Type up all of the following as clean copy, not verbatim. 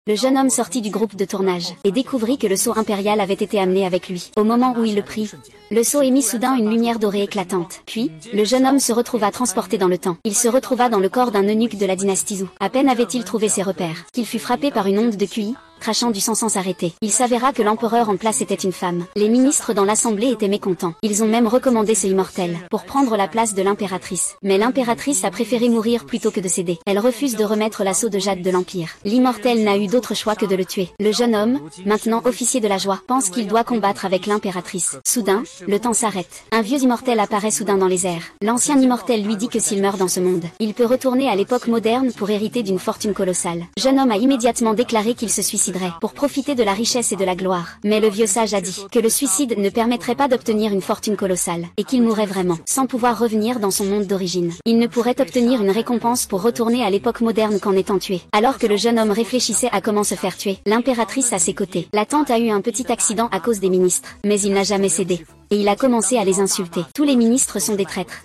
Le jeune homme sortit du groupe de tournage, et découvrit que le sceau impérial avait été amené avec lui. Au moment où il le prit, le sceau émit soudain une lumière dorée éclatante. Puis, le jeune homme se retrouva transporté dans le temps. Il se retrouva dans le corps d'un eunuque de la dynastie Zhou. À peine avait-il trouvé ses repères, qu'il fut frappé par une onde de QI, crachant du sang sans s'arrêter. Il s'avéra que l'empereur en place était une femme. Les ministres dans l'assemblée étaient mécontents. Ils ont même recommandé ce immortel, pour prendre la place de l'impératrice. Mais l'impératrice a préféré mourir plutôt que de céder. Elle refuse de remettre l'assaut de jade de l'Empire. L'immortel n'a eu d'autre choix que de le tuer. Le jeune homme, maintenant officier de la joie, pense qu'il doit combattre avec l'impératrice. Soudain, le temps s'arrête. Un vieux immortel apparaît soudain dans les airs. L'ancien immortel lui dit que s'il meurt dans ce monde, il peut retourner à l'époque moderne pour hériter d'une fortune colossale. Le jeune homme a immédiatement déclaré qu'il se suiciderait pour profiter de la richesse et de la gloire. Mais le vieux sage a dit que le suicide ne permettrait pas d'obtenir une fortune colossale, et qu'il mourrait vraiment, sans pouvoir revenir dans son monde d'origine. Il ne pourrait obtenir une récompense pour retourner à l'époque moderne qu'en étant tué. Alors que le jeune homme réfléchissait à comment se faire tuer, l'impératrice à ses côtés. La tante a eu un petit accident à cause des ministres, mais il n'a jamais cédé. Et il a commencé à les insulter. Tous les ministres sont des traîtres.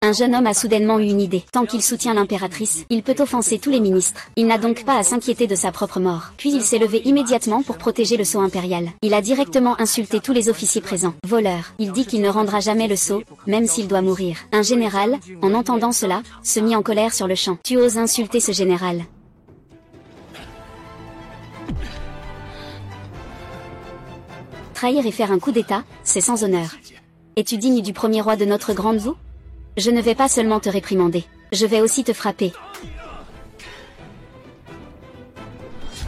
Un jeune homme a soudainement eu une idée. Tant qu'il soutient l'impératrice, il peut offenser tous les ministres. Il n'a donc pas à s'inquiéter de sa propre mort. Puis il s'est levé immédiatement pour protéger le sceau impérial. Il a directement insulté tous les officiers présents. Voleur. Il dit qu'il ne rendra jamais le sceau, même s'il doit mourir. Un général, en entendant cela, se mit en colère sur le champ. Tu oses insulter ce général? Trahir et faire un coup d'état, c'est sans honneur. Es-tu digne du premier roi de notre grande Zhou? Je ne vais pas seulement te réprimander, je vais aussi te frapper.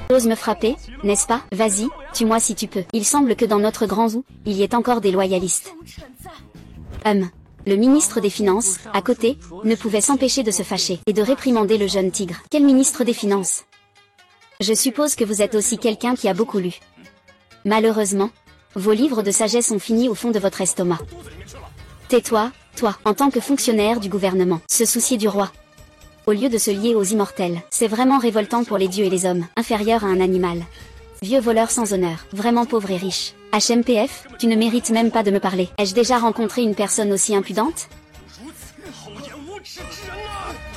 Ose me frapper, n'est-ce pas? Vas-y, tue-moi si tu peux. Il semble que dans notre grand Zhou, il y ait encore des loyalistes. Le ministre des Finances, à côté, ne pouvait s'empêcher de se fâcher et de réprimander le jeune tigre. Quel ministre des Finances? Je suppose que vous êtes aussi quelqu'un qui a beaucoup lu. Malheureusement, vos livres de sagesse ont fini au fond de votre estomac. Tais-toi, toi, en tant que fonctionnaire du gouvernement, se soucier du roi, au lieu de se lier aux immortels. C'est vraiment révoltant pour les dieux et les hommes, inférieurs à un animal. Vieux voleur sans honneur, vraiment pauvre et riche. HMPF, tu ne mérites même pas de me parler. Ai-je déjà rencontré une personne aussi impudente?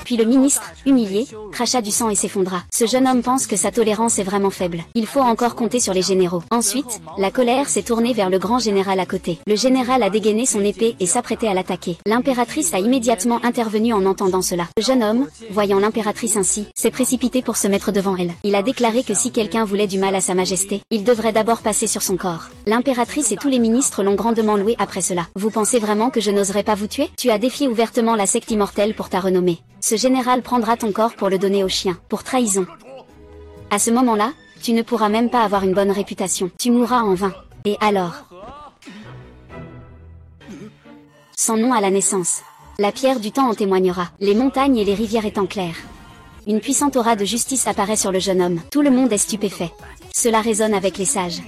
Puis le ministre, humilié, cracha du sang et s'effondra. Ce jeune homme pense que sa tolérance est vraiment faible. Il faut encore compter sur les généraux. Ensuite, la colère s'est tournée vers le grand général à côté. Le général a dégainé son épée et s'apprêtait à l'attaquer. L'impératrice a immédiatement intervenu en entendant cela. Le jeune homme, voyant l'impératrice ainsi, s'est précipité pour se mettre devant elle. Il a déclaré que si quelqu'un voulait du mal à sa majesté, il devrait d'abord passer sur son corps. L'impératrice et tous les ministres l'ont grandement loué après cela. Vous pensez vraiment que je n'oserais pas vous tuer? Tu as défié ouvertement la secte immortelle pour ta renommée. Ce général prendra ton corps pour le donner aux chiens, pour trahison. À ce moment-là, tu ne pourras même pas avoir une bonne réputation. Tu mourras en vain. Et alors? Son nom à la naissance. La pierre du temps en témoignera, les montagnes et les rivières étant claires. Une puissante aura de justice apparaît sur le jeune homme. Tout le monde est stupéfait. Cela résonne avec les sages.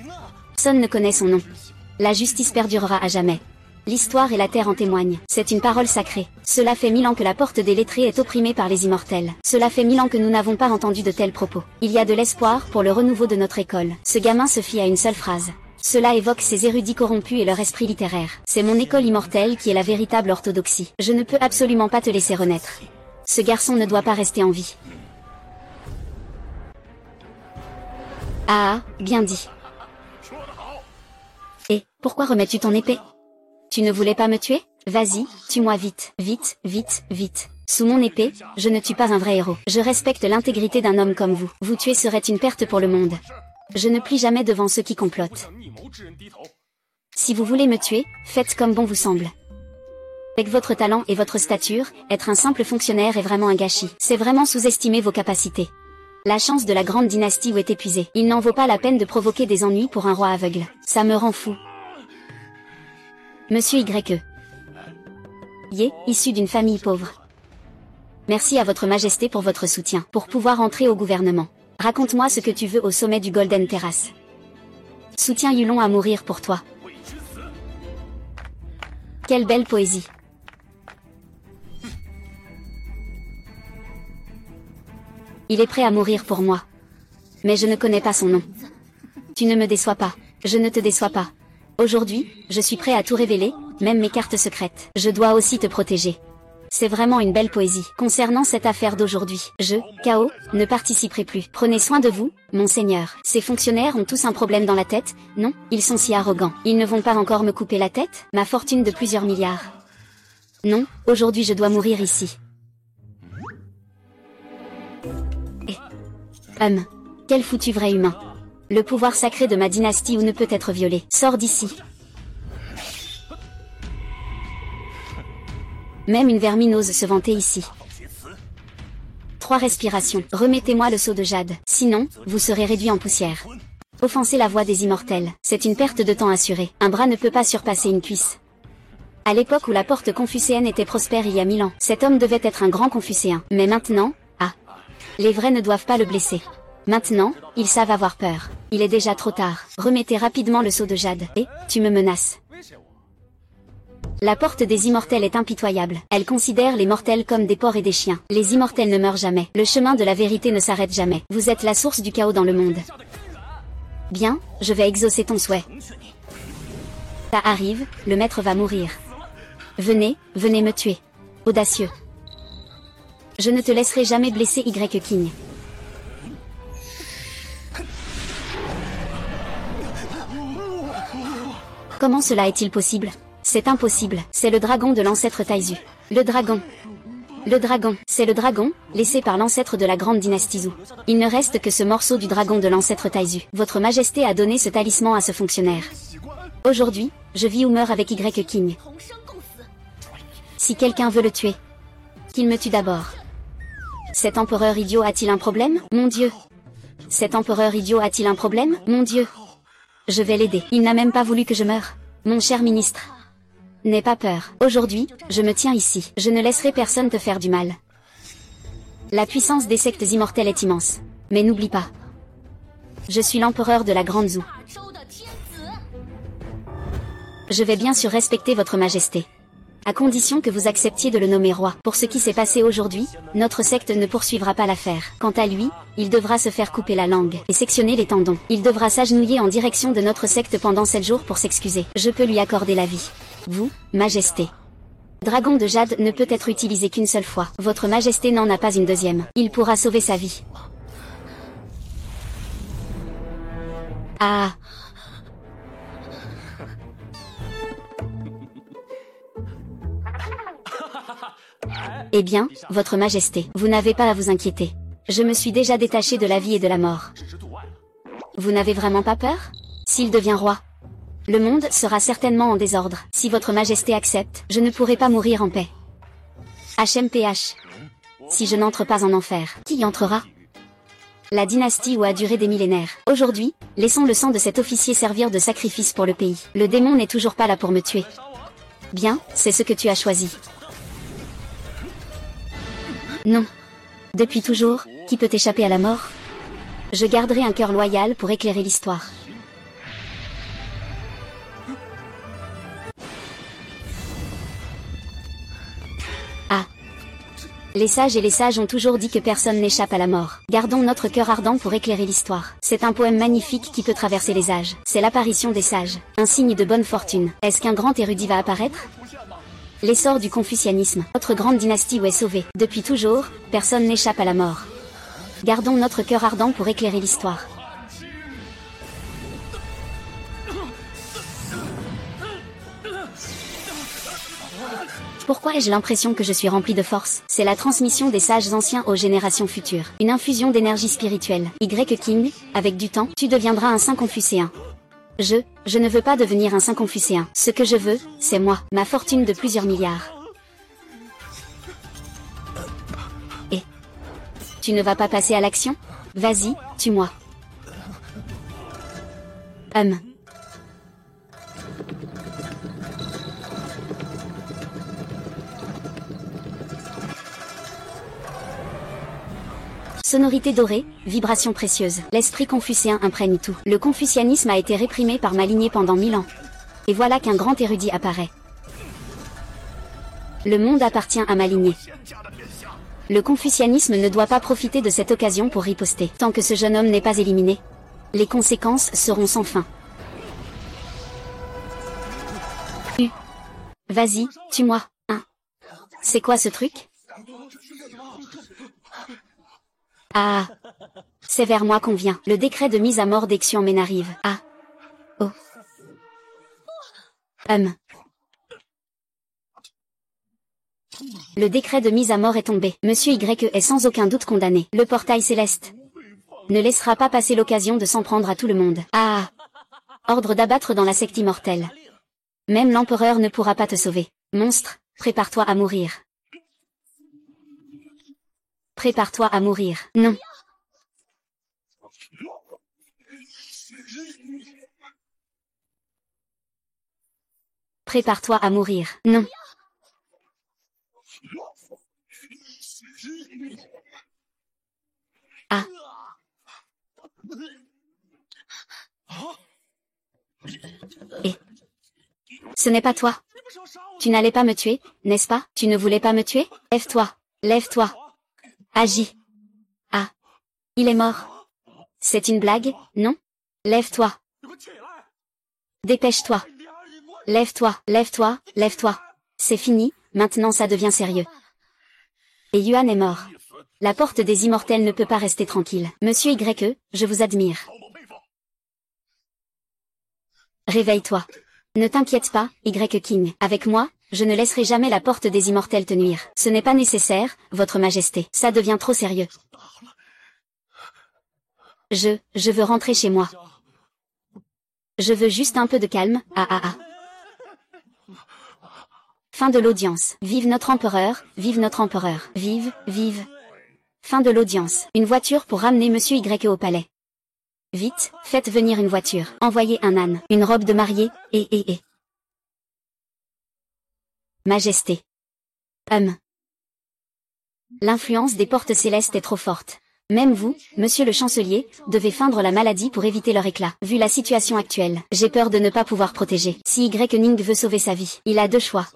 Personne ne connaît son nom. La justice perdurera à jamais. L'histoire et la terre en témoignent. C'est une parole sacrée. Cela fait 1000 ans que la porte des lettrés est opprimée par les immortels. Cela fait 1000 ans que nous n'avons pas entendu de tels propos. Il y a de l'espoir pour le renouveau de notre école. Ce gamin se fie à une seule phrase. Cela évoque ces érudits corrompus et leur esprit littéraire. C'est mon école immortelle qui est la véritable orthodoxie. Je ne peux absolument pas te laisser renaître. Ce garçon ne doit pas rester en vie. Ah, bien dit. Et, pourquoi remets-tu ton épée? Tu ne voulais pas me tuer? Vas-y, tue-moi vite, vite, vite, vite. Sous mon épée, je ne tue pas un vrai héros. Je respecte l'intégrité d'un homme comme vous. Vous tuer serait une perte pour le monde. Je ne plie jamais devant ceux qui complotent. Si vous voulez me tuer, faites comme bon vous semble. Avec votre talent et votre stature, être un simple fonctionnaire est vraiment un gâchis. C'est vraiment sous-estimer vos capacités. La chance de la grande dynastie est épuisée. Il n'en vaut pas la peine de provoquer des ennuis pour un roi aveugle. Ça me rend fou. Monsieur YE. Issu d'une famille pauvre. Merci à votre majesté pour votre soutien. Pour pouvoir entrer au gouvernement. Raconte-moi ce que tu veux au sommet du Golden Terrace. Soutiens Yulon à mourir pour toi. Quelle belle poésie. Il est prêt à mourir pour moi. Mais je ne connais pas son nom. Tu ne me déçois pas. Je ne te déçois pas. Aujourd'hui, je suis prêt à tout révéler, même mes cartes secrètes. Je dois aussi te protéger. C'est vraiment une belle poésie. Concernant cette affaire d'aujourd'hui, je, Chaos, ne participerai plus. Prenez soin de vous, monseigneur. Ces fonctionnaires ont tous un problème dans la tête, non? Ils sont si arrogants. Ils ne vont pas encore me couper la tête? Ma fortune de plusieurs milliards. Non, aujourd'hui je dois mourir ici. Quel foutu vrai humain. Le pouvoir sacré de ma dynastie ou ne peut être violé. Sors d'ici. Même une vermine ose se vanter ici. 3 respirations. Remettez-moi le seau de jade. Sinon, vous serez réduit en poussière. Offenser la voix des immortels, c'est une perte de temps assurée. Un bras ne peut pas surpasser une cuisse. À l'époque où la porte confucéenne était prospère il y a 1000 ans, cet homme devait être un grand confucéen. Mais maintenant, les vrais ne doivent pas le blesser. Maintenant, ils savent avoir peur. Il est déjà trop tard. Remettez rapidement le seau de jade. Et, tu me menaces. La porte des immortels est impitoyable. Elle considère les mortels comme des porcs et des chiens. Les immortels ne meurent jamais. Le chemin de la vérité ne s'arrête jamais. Vous êtes la source du chaos dans le monde. Bien, je vais exaucer ton souhait. Ça arrive, le maître va mourir. Venez, venez me tuer. Audacieux. Je ne te laisserai jamais blesser Y-King. Comment cela est-il possible? C'est impossible. C'est le dragon de l'ancêtre Taizu. Le dragon. Le dragon. C'est le dragon, laissé par l'ancêtre de la grande dynastie Zhou. Il ne reste que ce morceau du dragon de l'ancêtre Taizu. Votre majesté a donné ce talisman à ce fonctionnaire. Aujourd'hui, je vis ou meurs avec Y-King. Si quelqu'un veut le tuer, qu'il me tue d'abord. Cet empereur idiot a-t-il un problème? Mon Dieu. Cet empereur idiot a-t-il un problème? Mon Dieu. Je vais l'aider. Il n'a même pas voulu que je meure. Mon cher ministre. N'aie pas peur. Aujourd'hui, je me tiens ici. Je ne laisserai personne te faire du mal. La puissance des sectes immortelles est immense. Mais n'oublie pas. Je suis l'empereur de la Grande Zhou. Je vais bien sûr respecter votre majesté. À condition que vous acceptiez de le nommer roi. Pour ce qui s'est passé aujourd'hui, notre secte ne poursuivra pas l'affaire. Quant à lui, il devra se faire couper la langue et sectionner les tendons. Il devra s'agenouiller en direction de notre secte pendant 7 jours pour s'excuser. Je peux lui accorder la vie. Vous, majesté. Dragon de jade ne peut être utilisé qu'une seule fois. Votre majesté n'en a pas une deuxième. Il pourra sauver sa vie. Ah. Eh bien, votre majesté, vous n'avez pas à vous inquiéter. Je me suis déjà détaché de la vie et de la mort. Vous n'avez vraiment pas peur? S'il devient roi, le monde sera certainement en désordre. Si votre majesté accepte, je ne pourrai pas mourir en paix. HMPH. Si je n'entre pas en enfer, qui y entrera? La dynastie où a duré des millénaires. Aujourd'hui, laissons le sang de cet officier servir de sacrifice pour le pays. Le démon n'est toujours pas là pour me tuer. Bien, c'est ce que tu as choisi. Non. Depuis toujours, qui peut échapper à la mort? Je garderai un cœur loyal pour éclairer l'histoire. Ah. Les sages et les sages ont toujours dit que personne n'échappe à la mort. Gardons notre cœur ardent pour éclairer l'histoire. C'est un poème magnifique qui peut traverser les âges. C'est l'apparition des sages. Un signe de bonne fortune. Est-ce qu'un grand érudit va apparaître? L'essor du confucianisme. Notre grande dynastie où est sauvée. Depuis toujours, personne n'échappe à la mort. Gardons notre cœur ardent pour éclairer l'histoire. Pourquoi ai-je l'impression que je suis rempli de force? C'est la transmission des sages anciens aux générations futures. Une infusion d'énergie spirituelle. Y-King, avec du temps, tu deviendras un saint confucéen. Je ne veux pas devenir un saint confucéen. Ce que je veux, c'est moi, ma fortune de plusieurs milliards. Et tu ne vas pas passer à l'action? Vas-y, tue-moi. Sonorité dorée, vibration précieuse. L'esprit confucéen imprègne tout. Le confucianisme a été réprimé par ma lignée pendant 1000 ans. Et voilà qu'un grand érudit apparaît. Le monde appartient à ma lignée. Le confucianisme ne doit pas profiter de cette occasion pour riposter. Tant que ce jeune homme n'est pas éliminé, les conséquences seront sans fin. Vas-y, tue-moi. C'est quoi ce truc? Ah. C'est vers moi qu'on vient. Le décret de mise à mort d'Exion m'arrive. Ah. Oh. Le décret de mise à mort est tombé. Monsieur Y est sans aucun doute condamné. Le portail céleste ne laissera pas passer l'occasion de s'en prendre à tout le monde. Ah. Ordre d'abattre dans la secte immortelle. Même l'empereur ne pourra pas te sauver. Monstre, prépare-toi à mourir. Prépare-toi à mourir. Non. Prépare-toi à mourir. Non. Ah. Et ce n'est pas toi. Tu n'allais pas me tuer, n'est-ce pas? Tu ne voulais pas me tuer? Lève-toi. Lève-toi. Agis. Ah. Il est mort. C'est une blague, non? Lève-toi. Dépêche-toi. Lève-toi, lève-toi, lève-toi. C'est fini, maintenant ça devient sérieux. Et Yuan est mort. La porte des immortels ne peut pas rester tranquille. Monsieur Y, je vous admire. Réveille-toi. Ne t'inquiète pas, Y King. Avec moi, je ne laisserai jamais la porte des immortels te nuire. Ce n'est pas nécessaire, votre majesté. Ça devient trop sérieux. Je veux rentrer chez moi. Je veux juste un peu de calme, Fin de l'audience. Vive notre empereur, vive notre empereur. Vive, vive. Fin de l'audience. Une voiture pour ramener Monsieur Y au palais. Vite, faites venir une voiture. Envoyez un âne, une robe de mariée, et. Majesté. L'influence des portes célestes est trop forte. Même vous, monsieur le chancelier, devez feindre la maladie pour éviter leur éclat. Vu la situation actuelle, j'ai peur de ne pas pouvoir protéger. Si Y Ning veut sauver sa vie, il a deux choix.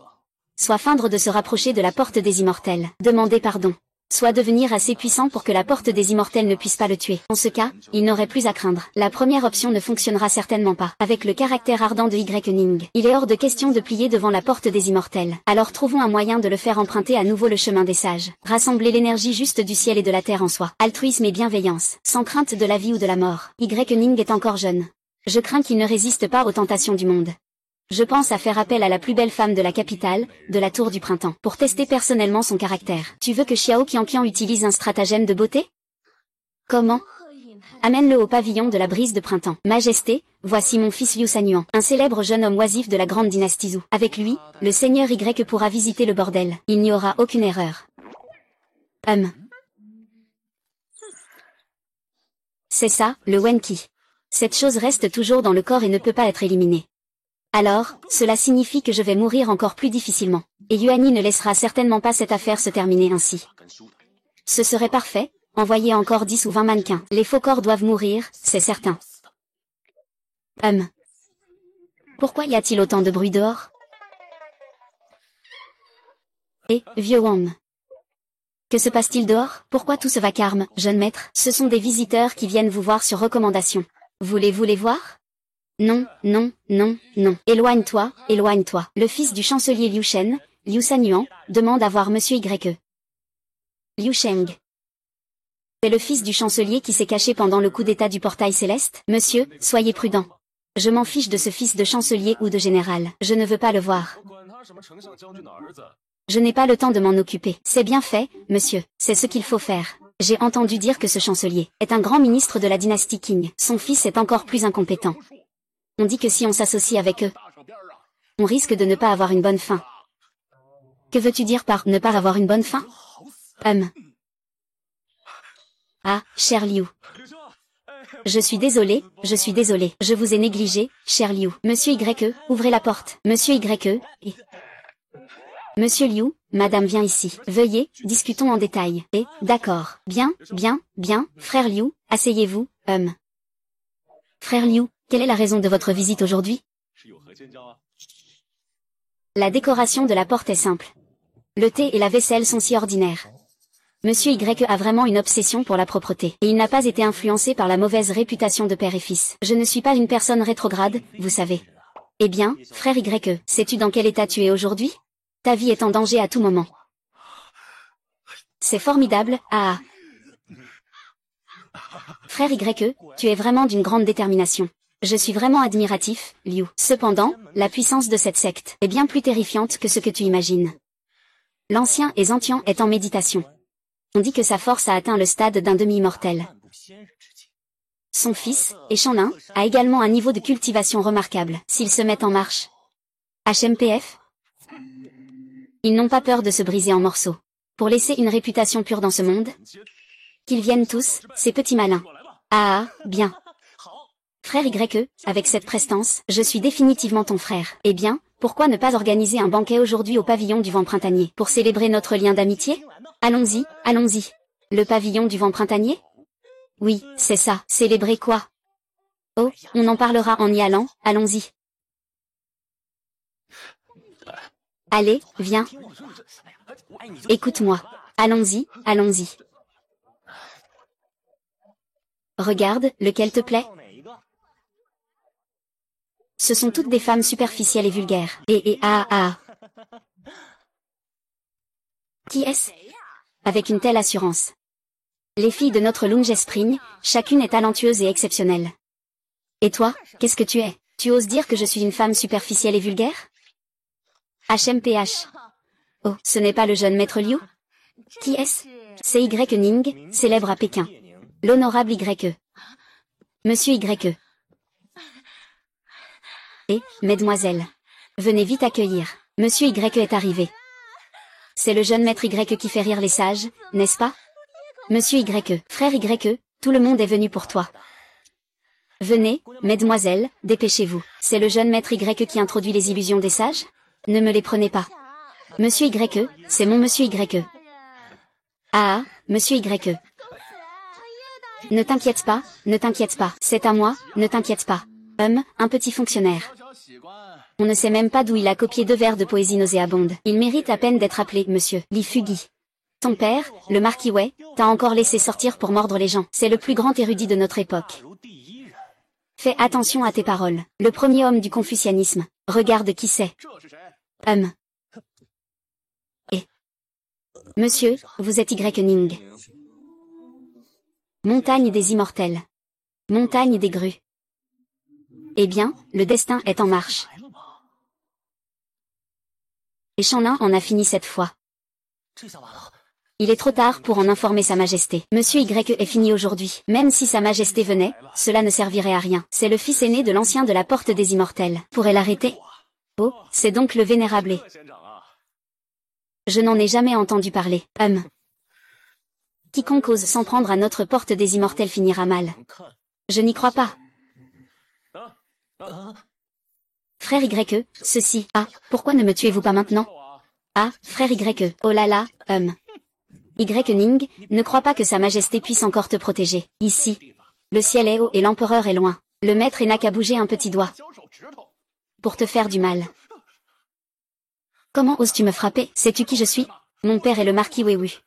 Soit feindre de se rapprocher de la porte des immortels, demander pardon. Soit devenir assez puissant pour que la porte des immortels ne puisse pas le tuer. En ce cas, il n'aurait plus à craindre. La première option ne fonctionnera certainement pas. Avec le caractère ardent de Y Ning, il est hors de question de plier devant la porte des immortels. Alors trouvons un moyen de le faire emprunter à nouveau le chemin des sages. Rassembler l'énergie juste du ciel et de la terre en soi. Altruisme et bienveillance, sans crainte de la vie ou de la mort. Y Ning est encore jeune. Je crains qu'il ne résiste pas aux tentations du monde. Je pense à faire appel à la plus belle femme de la capitale, de la tour du printemps, pour tester personnellement son caractère. Tu veux que Xiao Qianqian utilise un stratagème de beauté? Comment? Amène-le au pavillon de la brise de printemps. Majesté, voici mon fils Liu Sanyuan, un célèbre jeune homme oisif de la grande dynastie Zhou. Avec lui, le seigneur Y pourra visiter le bordel. Il n'y aura aucune erreur. C'est ça, le Wenqi. Cette chose reste toujours dans le corps et ne peut pas être éliminée. Alors, cela signifie que je vais mourir encore plus difficilement. Et Yuani ne laissera certainement pas cette affaire se terminer ainsi. Ce serait parfait, envoyez encore 10 ou 20 mannequins. Les faux corps doivent mourir, c'est certain. Pourquoi y a-t-il autant de bruit dehors? Et, vieux Wang. Que se passe-t-il dehors? Pourquoi tout ce vacarme, jeune maître? Ce sont des visiteurs qui viennent vous voir sur recommandation. Voulez-vous les voir? Non, non, non, non. Éloigne-toi, éloigne-toi. Le fils du chancelier Liu Shen, Liu Sanyuan, demande à voir Monsieur Y. Liu Sheng. C'est le fils du chancelier qui s'est caché pendant le coup d'état du portail céleste? Monsieur, soyez prudent. Je m'en fiche de ce fils de chancelier ou de général. Je ne veux pas le voir. Je n'ai pas le temps de m'en occuper. C'est bien fait, monsieur. C'est ce qu'il faut faire. J'ai entendu dire que ce chancelier est un grand ministre de la dynastie Qing. Son fils est encore plus incompétent. On dit que si on s'associe avec eux, on risque de ne pas avoir une bonne fin. Que veux-tu dire par ne pas avoir une bonne fin? Ah, cher Liu. Je suis désolé, je suis désolé. Je vous ai négligé, cher Liu. Monsieur Y, ouvrez la porte. Monsieur Y, et... Monsieur Liu, madame vient ici. Veuillez, discutons en détail. Et, d'accord. Bien, bien, bien, frère Liu, asseyez-vous, Frère Liu, quelle est la raison de votre visite aujourd'hui? La décoration de la porte est simple. Le thé et la vaisselle sont si ordinaires. Monsieur Y a vraiment une obsession pour la propreté, et il n'a pas été influencé par la mauvaise réputation de père et fils. Je ne suis pas une personne rétrograde, vous savez. Eh bien, frère Y, sais-tu dans quel état tu es aujourd'hui? Ta vie est en danger à tout moment. c'est formidable, ah. Frère YE, tu es vraiment d'une grande détermination. Je suis vraiment admiratif, Liu. Cependant, la puissance de cette secte est bien plus terrifiante que ce que tu imagines. L'ancien Ezentian est en méditation. On dit que sa force a atteint le stade d'un demi-immortel. Son fils, Echanlin, a également un niveau de cultivation remarquable. S'ils se mettent en marche. HMPF? Ils n'ont pas peur de se briser en morceaux. Pour laisser une réputation pure dans ce monde? Qu'ils viennent tous, ces petits malins. Ah, bien. Frère YE, avec cette prestance, je suis définitivement ton frère. Eh bien, pourquoi ne pas organiser un banquet aujourd'hui au pavillon du vent printanier, pour célébrer notre lien d'amitié? Allons-y, allons-y. Le pavillon du vent printanier? Oui, c'est ça. Célébrer quoi? Oh, on en parlera en y allant, allons-y. Allez, viens. Écoute-moi. Allons-y, allons-y. Regarde, lequel te plaît? Ce sont toutes des femmes superficielles et vulgaires. Qui est-ce? Avec une telle assurance. Les filles de notre Lunge Spring, chacune est talentueuse et exceptionnelle. Et toi, qu'est-ce que tu es? Tu oses dire que je suis une femme superficielle et vulgaire? HMPH. Oh, ce n'est pas le jeune maître Liu? Qui est-ce? C'est Y Ning, célèbre à Pékin. L'honorable YE. Monsieur YE. Et, mesdemoiselles. Venez vite accueillir. Monsieur YE est arrivé. C'est le jeune maître YE qui fait rire les sages, n'est-ce pas? Monsieur YE, frère YE, tout le monde est venu pour toi. Venez, mesdemoiselles, dépêchez-vous. C'est le jeune maître YE qui introduit les illusions des sages? Ne me les prenez pas. Monsieur YE, c'est mon monsieur YE. Ah, monsieur YE. Ne t'inquiète pas, c'est à moi, ne t'inquiète pas. Un petit fonctionnaire. On ne sait même pas d'où il a copié 2 vers de poésie nauséabonde. Il mérite à peine d'être appelé monsieur Li Fugui. Ton père, le marquis Wei, t'a encore laissé sortir pour mordre les gens. C'est le plus grand érudit de notre époque. Fais attention à tes paroles. Le premier homme du confucianisme. Regarde qui c'est. Et. Monsieur, vous êtes Y Ning. Montagne des immortels. Montagne des grues. Eh bien, le destin est en marche. Et Shanlin en a fini cette fois. Il est trop tard pour en informer Sa Majesté. Monsieur YE est fini aujourd'hui. Même si Sa Majesté venait, cela ne servirait à rien. C'est le fils aîné de l'ancien de la Porte des Immortels. Pourrait l'arrêter? Oh, c'est donc le vénérable. Je n'en ai jamais entendu parler. Quiconque ose s'en prendre à notre Porte des Immortels finira mal. Je n'y crois pas. Frère YE, ceci. Ah, pourquoi ne me tuez-vous pas maintenant? Ah, frère YE, oh là là, Y Ning, ne crois pas que Sa Majesté puisse encore te protéger. Ici. Le ciel est haut et l'empereur est loin. Le maître n'a qu'à bouger un petit doigt. Pour te faire du mal. Comment oses-tu me frapper? Sais-tu qui je suis? Mon père est le marquis Weiwu.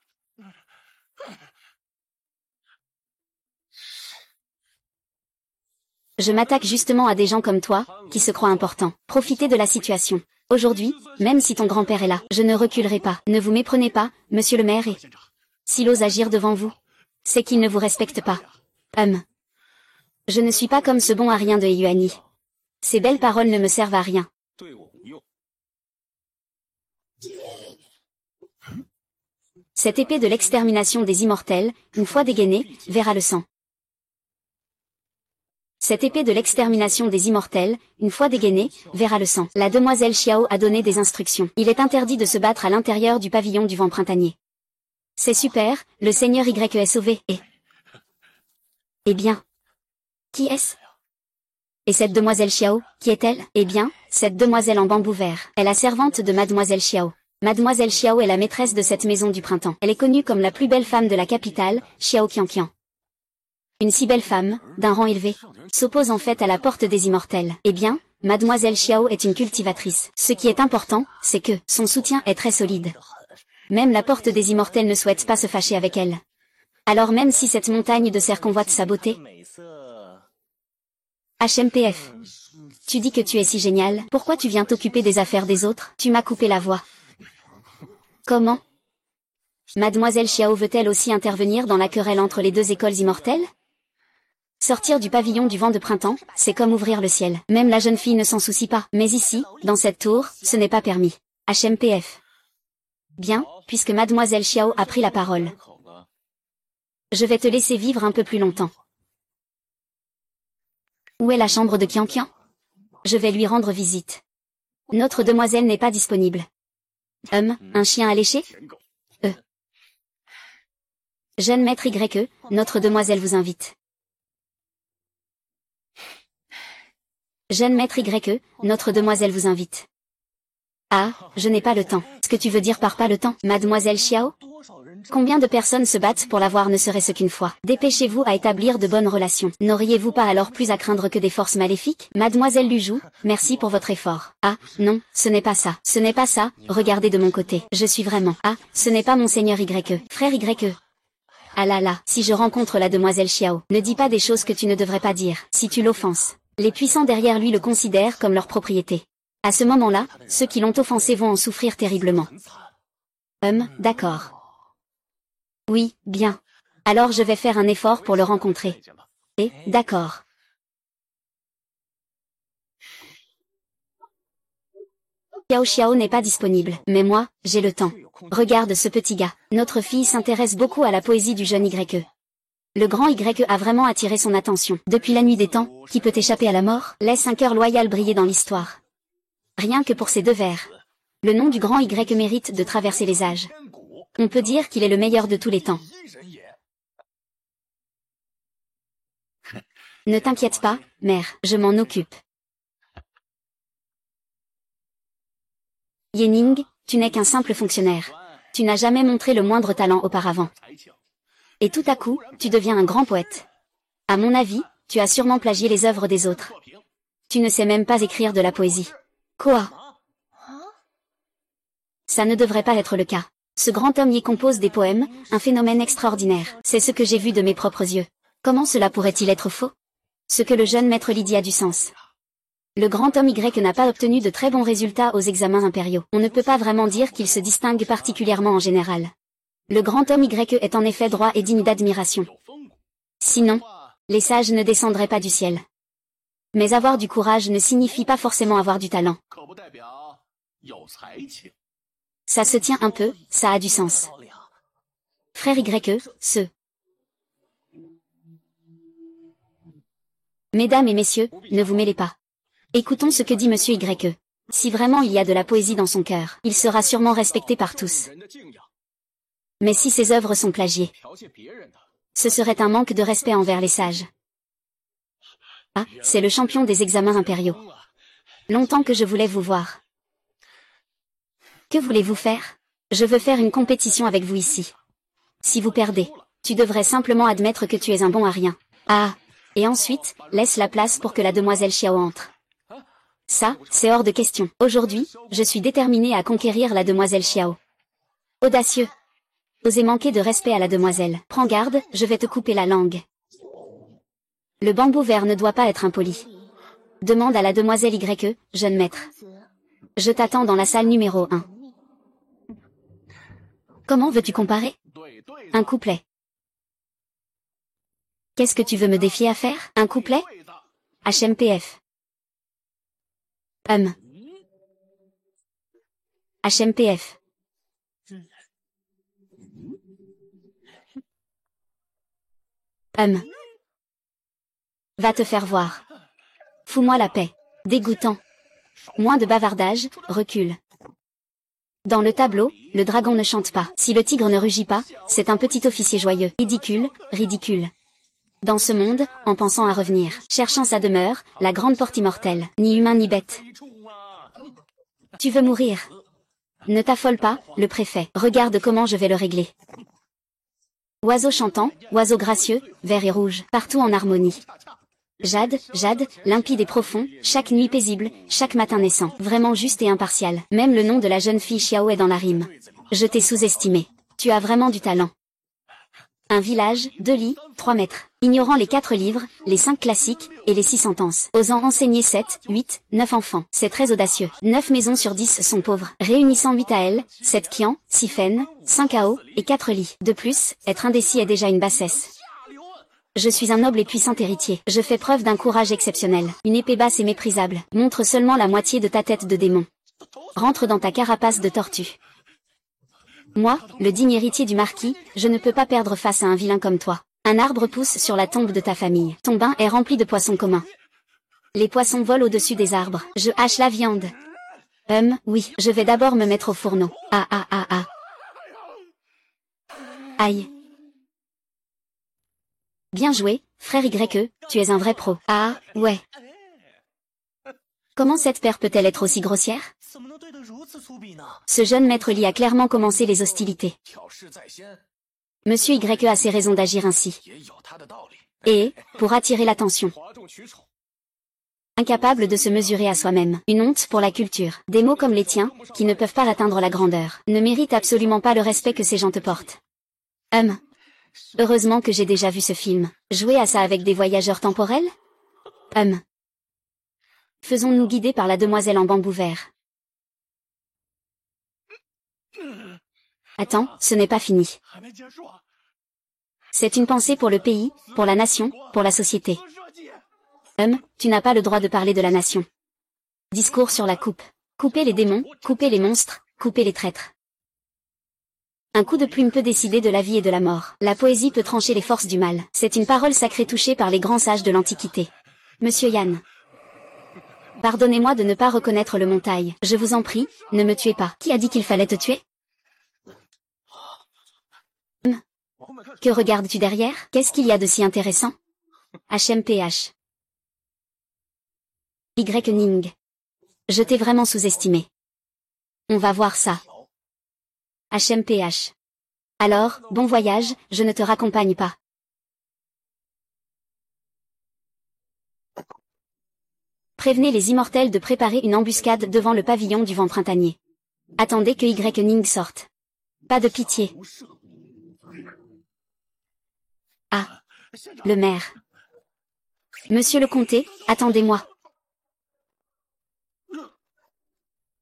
Je m'attaque justement à des gens comme toi, qui se croient importants. Profitez de la situation. Aujourd'hui, même si ton grand-père est là, je ne reculerai pas. Ne vous méprenez pas, monsieur le maire, et... S'il ose agir devant vous, c'est qu'il ne vous respecte pas. Je ne suis pas comme ce bon à rien de Yuani. Ces belles paroles ne me servent à rien. Cette épée de l'extermination des immortels, une fois dégainée, verra le sang. Cette épée de l'extermination des immortels, une fois dégainée, verra le sang. La demoiselle Xiao a donné des instructions. Il est interdit de se battre à l'intérieur du pavillon du vent printanier. C'est super, le seigneur YE est sauvé, et... Eh bien. Qui est-ce? Et cette demoiselle Xiao, qui est-elle? Eh bien, cette demoiselle en bambou vert est la servante de mademoiselle Xiao. Mademoiselle Xiao est la maîtresse de cette maison du printemps. Elle est connue comme la plus belle femme de la capitale, Xiao Qianqian. Une si belle femme, d'un rang élevé, s'oppose en fait à la Porte des Immortels. Eh bien, mademoiselle Xiao est une cultivatrice. Ce qui est important, c'est que son soutien est très solide. Même la Porte des Immortels ne souhaite pas se fâcher avec elle. Alors même si cette montagne de cerf convoite sa beauté... HMPF. Tu dis que tu es si génial, pourquoi tu viens t'occuper des affaires des autres? Tu m'as coupé la voix. Comment? Mademoiselle Xiao veut-elle aussi intervenir dans la querelle entre les deux écoles immortelles? Sortir du pavillon du vent de printemps, c'est comme ouvrir le ciel. Même la jeune fille ne s'en soucie pas. Mais ici, dans cette tour, ce n'est pas permis. HMPF. Bien, puisque Mademoiselle Xiao a pris la parole. Je vais te laisser vivre un peu plus longtemps. Où est la chambre de Qianqian? Je vais lui rendre visite. Notre demoiselle n'est pas disponible. Un chien alléché? Jeune maître YE, notre demoiselle vous invite. Jeune maître YE, notre demoiselle vous invite. Ah, je n'ai pas le temps. Ce que tu veux dire par pas le temps, Mademoiselle Xiao? Combien de personnes se battent pour la voir ne serait-ce qu'une fois? Dépêchez-vous à établir de bonnes relations. N'auriez-vous pas alors plus à craindre que des forces maléfiques? Mademoiselle Lujou, merci pour votre effort. Ah, non, ce n'est pas ça. Ce n'est pas ça, regardez de mon côté. Je suis vraiment... Ah, ce n'est pas Monseigneur YE. Frère YE. Ah là là, si je rencontre la demoiselle Xiao, ne dis pas des choses que tu ne devrais pas dire. Si tu l'offenses, les puissants derrière lui le considèrent comme leur propriété. À ce moment-là, ceux qui l'ont offensé vont en souffrir terriblement. D'accord. Oui, bien. Alors je vais faire un effort pour le rencontrer. D'accord. Xiao Xiao n'est pas disponible, mais moi, j'ai le temps. Regarde ce petit gars. Notre fille s'intéresse beaucoup à la poésie du jeune YE. Le grand YE a vraiment attiré son attention. Depuis la nuit des temps, qui peut échapper à la mort? Laisse un cœur loyal briller dans l'histoire. Rien que pour ces deux vers. Le nom du grand YE mérite de traverser les âges. On peut dire qu'il est le meilleur de tous les temps. Ne t'inquiète pas, mère, je m'en occupe. Yening, tu n'es qu'un simple fonctionnaire. Tu n'as jamais montré le moindre talent auparavant. Et tout à coup, tu deviens un grand poète. À mon avis, tu as sûrement plagié les œuvres des autres. Tu ne sais même pas écrire de la poésie. Quoi? Ça ne devrait pas être le cas. Ce grand homme y compose des poèmes, un phénomène extraordinaire. C'est ce que j'ai vu de mes propres yeux. Comment cela pourrait-il être faux? Ce que le jeune maître Lee dit a du sens. Le grand homme Y n'a pas obtenu de très bons résultats aux examens impériaux. On ne peut pas vraiment dire qu'il se distingue particulièrement en général. Le grand homme Y est en effet droit et digne d'admiration. Sinon, les sages ne descendraient pas du ciel. Mais avoir du courage ne signifie pas forcément avoir du talent. Ça se tient un peu, ça a du sens. Frère YE, Mesdames et messieurs, ne vous mêlez pas. Écoutons ce que dit Monsieur YE. Si vraiment il y a de la poésie dans son cœur, il sera sûrement respecté par tous. Mais si ses œuvres sont plagiées, ce serait un manque de respect envers les sages. Ah, c'est le champion des examens impériaux. Longtemps que je voulais vous voir. Que voulez-vous faire? Je veux faire une compétition avec vous ici. Si vous perdez, tu devrais simplement admettre que tu es un bon à rien. Ah, et ensuite, laisse la place pour que la demoiselle Xiao entre. Ça, c'est hors de question. Aujourd'hui, je suis déterminée à conquérir la demoiselle Xiao. Audacieux. Osez manquer de respect à la demoiselle. Prends garde, je vais te couper la langue. Le bambou vert ne doit pas être impoli. Demande à la demoiselle YE, jeune maître. Je t'attends dans la salle numéro 1. Comment veux-tu comparer? Un couplet. Qu'est-ce que tu veux me défier à faire? Un couplet? HMPF. HMPF. Va te faire voir. Fous-moi la paix. Dégoûtant. Moins de bavardage, recule. Dans le tableau, le dragon ne chante pas. Si le tigre ne rugit pas, c'est un petit officier joyeux. Ridicule, ridicule. Dans ce monde, en pensant à revenir, cherchant sa demeure, la grande porte immortelle, ni humain ni bête. Tu veux mourir? Ne t'affole pas, le préfet. Regarde comment je vais le régler. Oiseau chantant, oiseau gracieux, vert et rouge, partout en harmonie. Jade, jade, limpide et profond, chaque nuit paisible, chaque matin naissant, vraiment juste et impartial. Même le nom de la jeune fille Xiao est dans la rime. Je t'ai sous-estimé. Tu as vraiment du talent. Un village, 2 lits, 3 mètres. ignorant les 4 livres, les 5 classiques, et les 6 sentences, osant enseigner 7, 8, 9 enfants. C'est très audacieux. 9 maisons sur 10 sont pauvres, réunissant 8 Ael, 7 Kian, 6 Fen, 5 Ao, et 4 Li. De plus, être indécis est déjà une bassesse. Je suis un noble et puissant héritier. Je fais preuve d'un courage exceptionnel. Une épée basse et méprisable. Montre seulement la moitié de ta tête de démon. Rentre dans ta carapace de tortue. Moi, le digne héritier du marquis, je ne peux pas perdre face à un vilain comme toi. Un arbre pousse sur la tombe de ta famille. Ton bain est rempli de poissons communs. Les poissons volent au-dessus des arbres. Je hache la viande. Oui, je vais d'abord me mettre au fourneau. Ah. Aïe. Bien joué, frère YE, tu es un vrai pro. Ah, ouais. Comment cette paire peut-elle être aussi grossière? Ce jeune maître Li a clairement commencé les hostilités. Monsieur YE a ses raisons d'agir ainsi. Et, pour attirer l'attention. Incapable de se mesurer à soi-même. Une honte pour la culture. Des mots comme les tiens, qui ne peuvent pas atteindre la grandeur, ne méritent absolument pas le respect que ces gens te portent. Heureusement que j'ai déjà vu ce film. Jouer à ça avec des voyageurs temporels? Faisons-nous guider par la demoiselle en bambou vert. Attends, ce n'est pas fini. C'est une pensée pour le pays, pour la nation, pour la société. Tu n'as pas le droit de parler de la nation. Discours sur la coupe. Couper les démons, couper les monstres, couper les traîtres. Un coup de plume peut décider de la vie et de la mort. La poésie peut trancher les forces du mal. C'est une parole sacrée touchée par les grands sages de l'Antiquité. Monsieur Yann. Pardonnez-moi de ne pas reconnaître le montail. Je vous en prie, ne me tuez pas. Qui a dit qu'il fallait te tuer? Que regardes-tu derrière? Qu'est-ce qu'il y a de si intéressant? HMPH. Y Ning. Je t'ai vraiment sous-estimé. On va voir ça. HMPH. Alors, bon voyage, je ne te raccompagne pas. Prévenez les immortels de préparer une embuscade devant le pavillon du vent printanier. Attendez que Y Ning sorte. Pas de pitié. Ah. Le maire. Monsieur le comté, attendez-moi.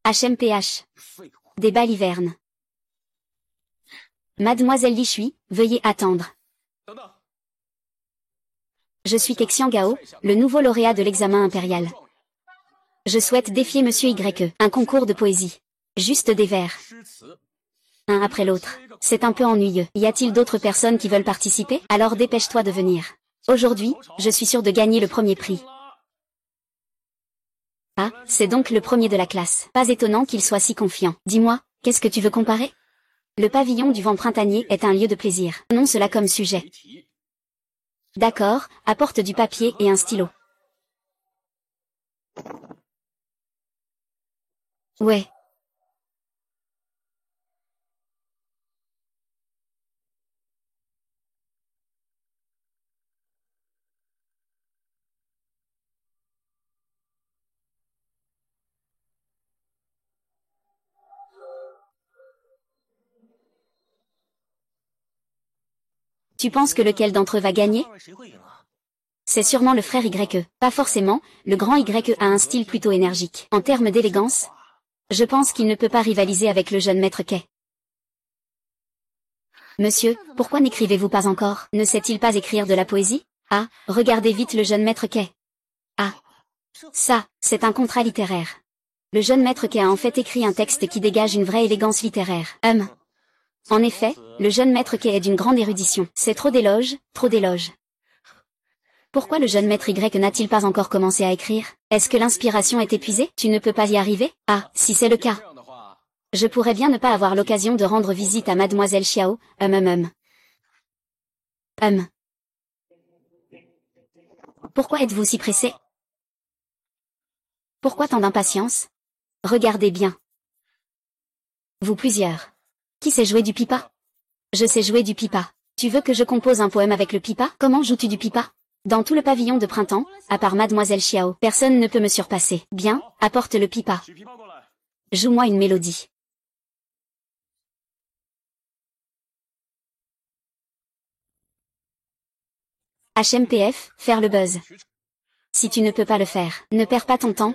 HMPH. Des balivernes. Mademoiselle Lishui, veuillez attendre. Je suis Kexian Gao, le nouveau lauréat de l'examen impérial. Je souhaite défier Monsieur YE, un concours de poésie. Juste des vers. Un après l'autre. C'est un peu ennuyeux. Y a-t-il d'autres personnes qui veulent participer? Alors dépêche-toi de venir. Aujourd'hui, je suis sûr de gagner le premier prix. Ah, c'est donc le premier de la classe. Pas étonnant qu'il soit si confiant. Dis-moi, qu'est-ce que tu veux comparer? Le pavillon du vent printanier est un lieu de plaisir. Non, cela comme sujet. D'accord, apporte du papier et un stylo. Ouais. Tu penses que lequel d'entre eux va gagner? C'est sûrement le frère YE. Pas forcément, le grand YE a un style plutôt énergique. En termes d'élégance, je pense qu'il ne peut pas rivaliser avec le jeune maître Kay. Monsieur, pourquoi n'écrivez-vous pas encore? Ne sait-il pas écrire de la poésie? Ah, regardez vite le jeune maître Kay. Ah. Ça, c'est un contrat littéraire. Le jeune maître Kay a en fait écrit un texte qui dégage une vraie élégance littéraire. En effet, le jeune maître Kay est d'une grande érudition. C'est trop d'éloges, trop d'éloges. Pourquoi le jeune maître Y n'a-t-il pas encore commencé à écrire? Est-ce que l'inspiration est épuisée? Tu ne peux pas y arriver? Ah, si c'est le cas. Je pourrais bien ne pas avoir l'occasion de rendre visite à Mademoiselle Xiao, Pourquoi êtes-vous si pressé? Pourquoi tant d'impatience? Regardez bien. Vous plusieurs. Qui sait jouer du pipa? Je sais jouer du pipa. Tu veux que je compose un poème avec le pipa? Comment joues-tu du pipa? Dans tout le pavillon de printemps, à part Mademoiselle Xiao, personne ne peut me surpasser. Bien, apporte le pipa. Joue-moi une mélodie. HMPF, faire le buzz. Si tu ne peux pas le faire, ne perds pas ton temps,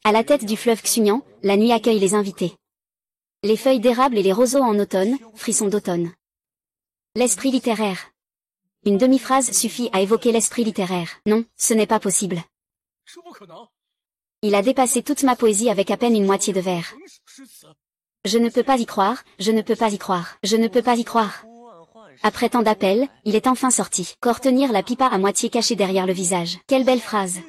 À la tête du fleuve Xunian, la nuit accueille les invités. Les feuilles d'érable et les roseaux en automne, frissons d'automne. L'esprit littéraire. Une demi-phrase suffit à évoquer l'esprit littéraire. Non, ce n'est pas possible. Il a dépassé toute ma poésie avec à peine une moitié de vers. Je ne peux pas y croire, je ne peux pas y croire, je ne peux pas y croire. Après tant d'appels, il est enfin sorti. Corps tenir la pipa à moitié cachée derrière le visage. Quelle belle phrase.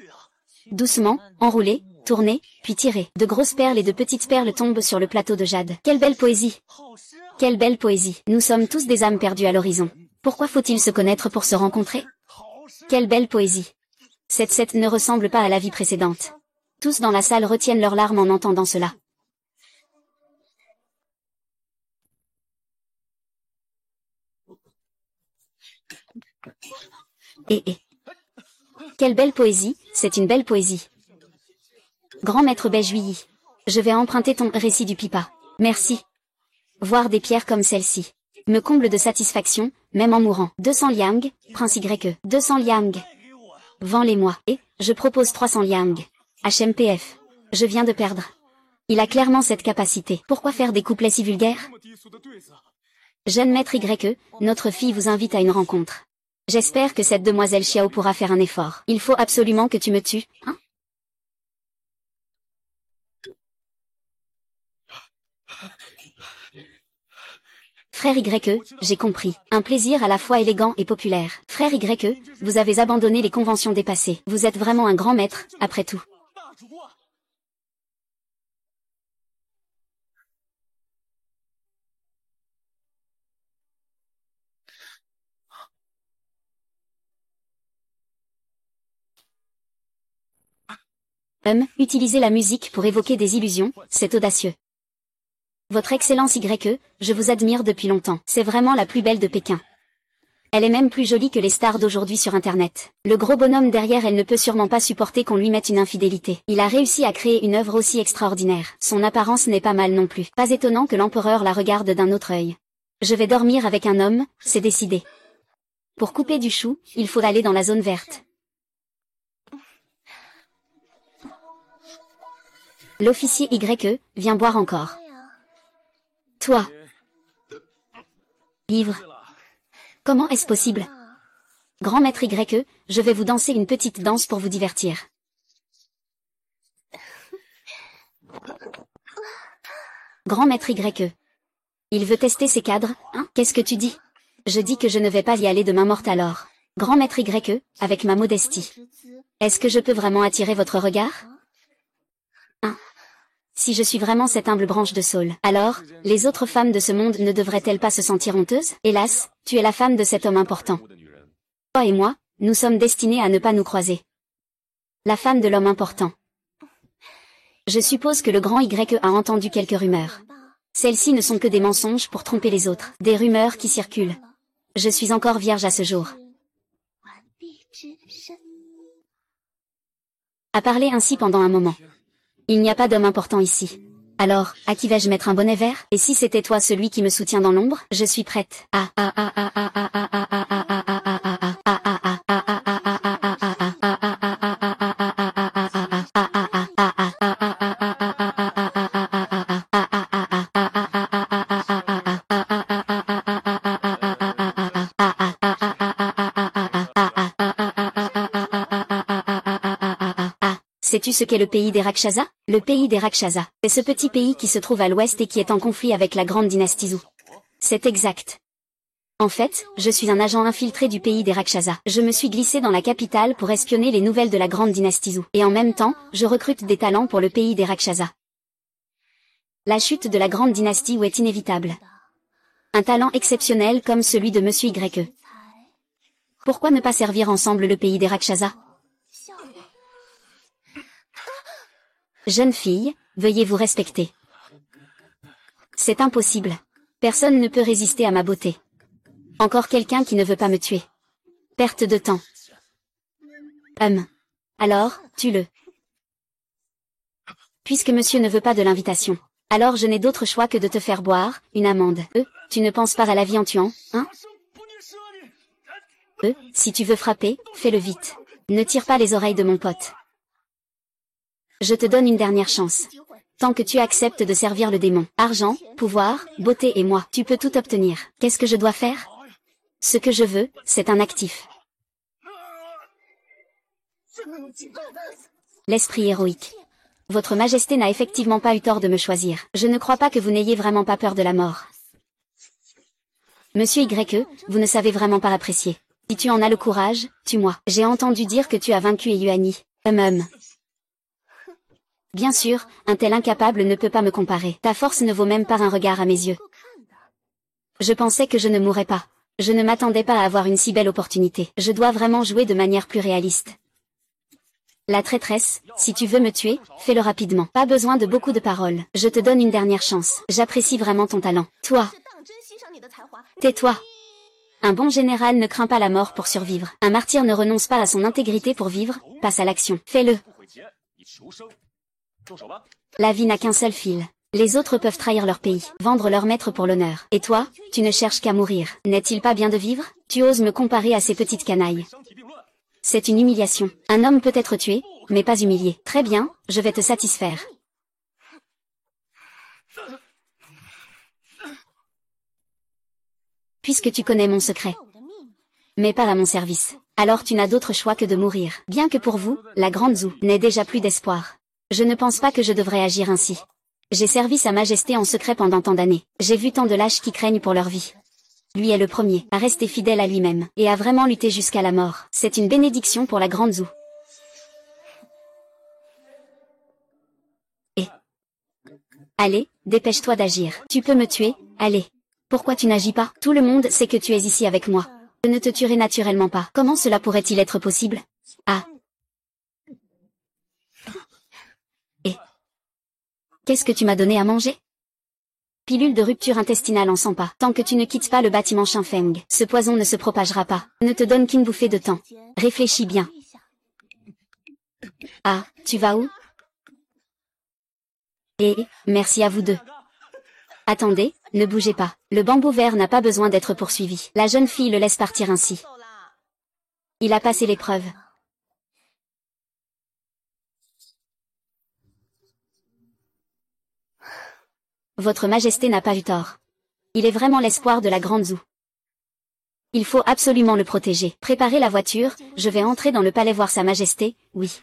Doucement, enrouler, tourner, puis tirer. De grosses perles et de petites perles tombent sur le plateau de jade. Quelle belle poésie. Quelle belle poésie. Nous sommes tous des âmes perdues à l'horizon. Pourquoi faut-il se connaître pour se rencontrer? Quelle belle poésie. Cette scène ne ressemble pas à la vie précédente. Tous dans la salle retiennent leurs larmes en entendant cela. Quelle belle poésie, c'est une belle poésie. Grand maître Bejuilly. Je vais emprunter ton récit du pipa. Merci. Voir des pierres comme celle-ci me comble de satisfaction, même en mourant. 200 liang, prince YE. 200 liang. Vends-les-moi. Et, je propose 300 liang. HMPF. Je viens de perdre. Il a clairement cette capacité. Pourquoi faire des couplets si vulgaires? Jeune maître YE, notre fille vous invite à une rencontre. J'espère que cette demoiselle Xiao pourra faire un effort. Il faut absolument que tu me tues, hein? Frère YE, j'ai compris. Un plaisir à la fois élégant et populaire. Frère YE, vous avez abandonné les conventions dépassées. Vous êtes vraiment un grand maître, après tout. Utilisez la musique pour évoquer des illusions, c'est audacieux. Votre Excellence YE, je vous admire depuis longtemps. C'est vraiment la plus belle de Pékin. Elle est même plus jolie que les stars d'aujourd'hui sur Internet. Le gros bonhomme derrière elle ne peut sûrement pas supporter qu'on lui mette une infidélité. Il a réussi à créer une œuvre aussi extraordinaire. Son apparence n'est pas mal non plus. Pas étonnant que l'empereur la regarde d'un autre œil. Je vais dormir avec un homme, c'est décidé. Pour couper du chou, il faut aller dans la zone verte. L'officier YE, viens boire encore. Toi. Ivre. Comment est-ce possible? Grand maître YE, je vais vous danser une petite danse pour vous divertir. Grand maître YE. Il veut tester ses cadres, hein? Qu'est-ce que tu dis? Je dis que je ne vais pas y aller de main morte alors. Grand maître YE, avec ma modestie. Est-ce que je peux vraiment attirer votre regard? Hein? Si je suis vraiment cette humble branche de saule, alors, les autres femmes de ce monde ne devraient-elles pas se sentir honteuses? Hélas, tu es la femme de cet homme important. Toi et moi, nous sommes destinés à ne pas nous croiser. La femme de l'homme important. Je suppose que le grand YE a entendu quelques rumeurs. Celles-ci ne sont que des mensonges pour tromper les autres. Des rumeurs qui circulent. Je suis encore vierge à ce jour. À parler ainsi pendant un moment. Il n'y a pas d'homme important ici. Alors, à qui vais-je mettre un bonnet vert? Et si c'était toi celui qui me soutient dans l'ombre? Je suis prête. Sais-tu ce qu'est le pays des Rakshasas? Le pays des Rakshasas, c'est ce petit pays qui se trouve à l'ouest et qui est en conflit avec la grande dynastie Zhou. C'est exact. En fait, je suis un agent infiltré du pays des Rakshasas. Je me suis glissé dans la capitale pour espionner les nouvelles de la grande dynastie Zhou. Et en même temps, je recrute des talents pour le pays des Rakshasas. La chute de la grande dynastie Wu est inévitable. Un talent exceptionnel comme celui de Monsieur YE. Pourquoi ne pas servir ensemble le pays des Rakshasas? Jeune fille, veuillez vous respecter. C'est impossible. Personne ne peut résister à ma beauté. Encore quelqu'un qui ne veut pas me tuer. Perte de temps. Alors, tue-le. Puisque monsieur ne veut pas de l'invitation, alors je n'ai d'autre choix que de te faire boire une amende. Tu ne penses pas à la vie en tuant, hein? Si tu veux frapper, fais-le vite. Ne tire pas les oreilles de mon pote. Je te donne une dernière chance. Tant que tu acceptes de servir le démon. Argent, pouvoir, beauté et moi. Tu peux tout obtenir. Qu'est-ce que je dois faire? Ce que je veux, c'est un actif. L'esprit héroïque. Votre Majesté n'a effectivement pas eu tort de me choisir. Je ne crois pas que vous n'ayez vraiment pas peur de la mort. Monsieur YE, vous ne savez vraiment pas apprécier. Si tu en as le courage, tue-moi. J'ai entendu dire que tu as vaincu Yuani. Bien sûr, un tel incapable ne peut pas me comparer. Ta force ne vaut même pas un regard à mes yeux. Je pensais que je ne mourrais pas. Je ne m'attendais pas à avoir une si belle opportunité. Je dois vraiment jouer de manière plus réaliste. La traîtresse, si tu veux me tuer, fais-le rapidement. Pas besoin de beaucoup de paroles. Je te donne une dernière chance. J'apprécie vraiment ton talent. Toi. Tais-toi. Un bon général ne craint pas la mort pour survivre. Un martyr ne renonce pas à son intégrité pour vivre, passe à l'action. Fais-le. La vie n'a qu'un seul fil. Les autres peuvent trahir leur pays, vendre leur maître pour l'honneur. Et toi, tu ne cherches qu'à mourir. N'est-il pas bien de vivre? Tu oses me comparer à ces petites canailles. C'est une humiliation. Un homme peut être tué, mais pas humilié. Très bien, je vais te satisfaire. Puisque tu connais mon secret. Mais pas à mon service. Alors tu n'as d'autre choix que de mourir. Bien que pour vous, la Grande Zou n'ait déjà plus d'espoir. Je ne pense pas que je devrais agir ainsi. J'ai servi Sa Majesté en secret pendant tant d'années. J'ai vu tant de lâches qui craignent pour leur vie. Lui est le premier à rester fidèle à lui-même, et à vraiment lutter jusqu'à la mort. C'est une bénédiction pour la Grande Zou. Et... Allez, dépêche-toi d'agir. Tu peux me tuer, allez. Pourquoi tu n'agis pas? Tout le monde sait que tu es ici avec moi. Je ne te tuerai naturellement pas. Comment cela pourrait-il être possible? Ah. Et... Qu'est-ce que tu m'as donné à manger? Pilule de rupture intestinale en 100 pas. Tant que tu ne quittes pas le bâtiment Shinfeng, ce poison ne se propagera pas. Ne te donne qu'une bouffée de temps. Réfléchis bien. Ah, tu vas où? Merci à vous deux. Attendez, ne bougez pas. Le bambou vert n'a pas besoin d'être poursuivi. La jeune fille le laisse partir ainsi. Il a passé l'épreuve. Votre Majesté n'a pas eu tort. Il est vraiment l'espoir de la Grande Zou. Il faut absolument le protéger. Préparez la voiture, je vais entrer dans le palais voir Sa Majesté, oui.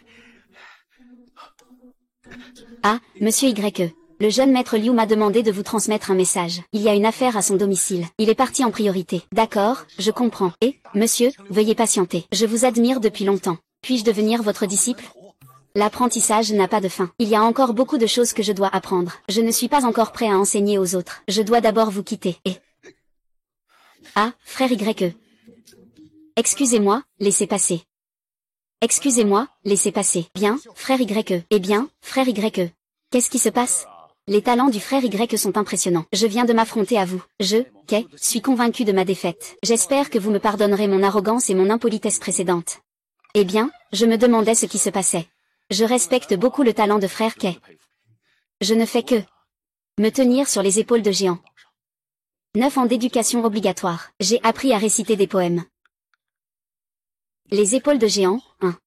Ah, monsieur YE. Le jeune maître Liu m'a demandé de vous transmettre un message. Il y a une affaire à son domicile. Il est parti en priorité. D'accord, je comprends. Et, monsieur, veuillez patienter. Je vous admire depuis longtemps. Puis-je devenir votre disciple? L'apprentissage n'a pas de fin. Il y a encore beaucoup de choses que je dois apprendre. Je ne suis pas encore prêt à enseigner aux autres. Je dois d'abord vous quitter. Et... Ah, frère YE. Excusez-moi, laissez passer. Excusez-moi, laissez passer. Bien, frère YE. Eh bien, frère YE. Qu'est-ce qui se passe? Les talents du frère Y sont impressionnants. Je viens de m'affronter à vous. Suis convaincu de ma défaite. J'espère que vous me pardonnerez mon arrogance et mon impolitesse précédente. Eh bien, je me demandais ce qui se passait. Je respecte beaucoup le talent de frère Kay. Je ne fais que me tenir sur les épaules de géants. 9 ans d'éducation obligatoire. J'ai appris à réciter des poèmes. Les épaules de géants, hein.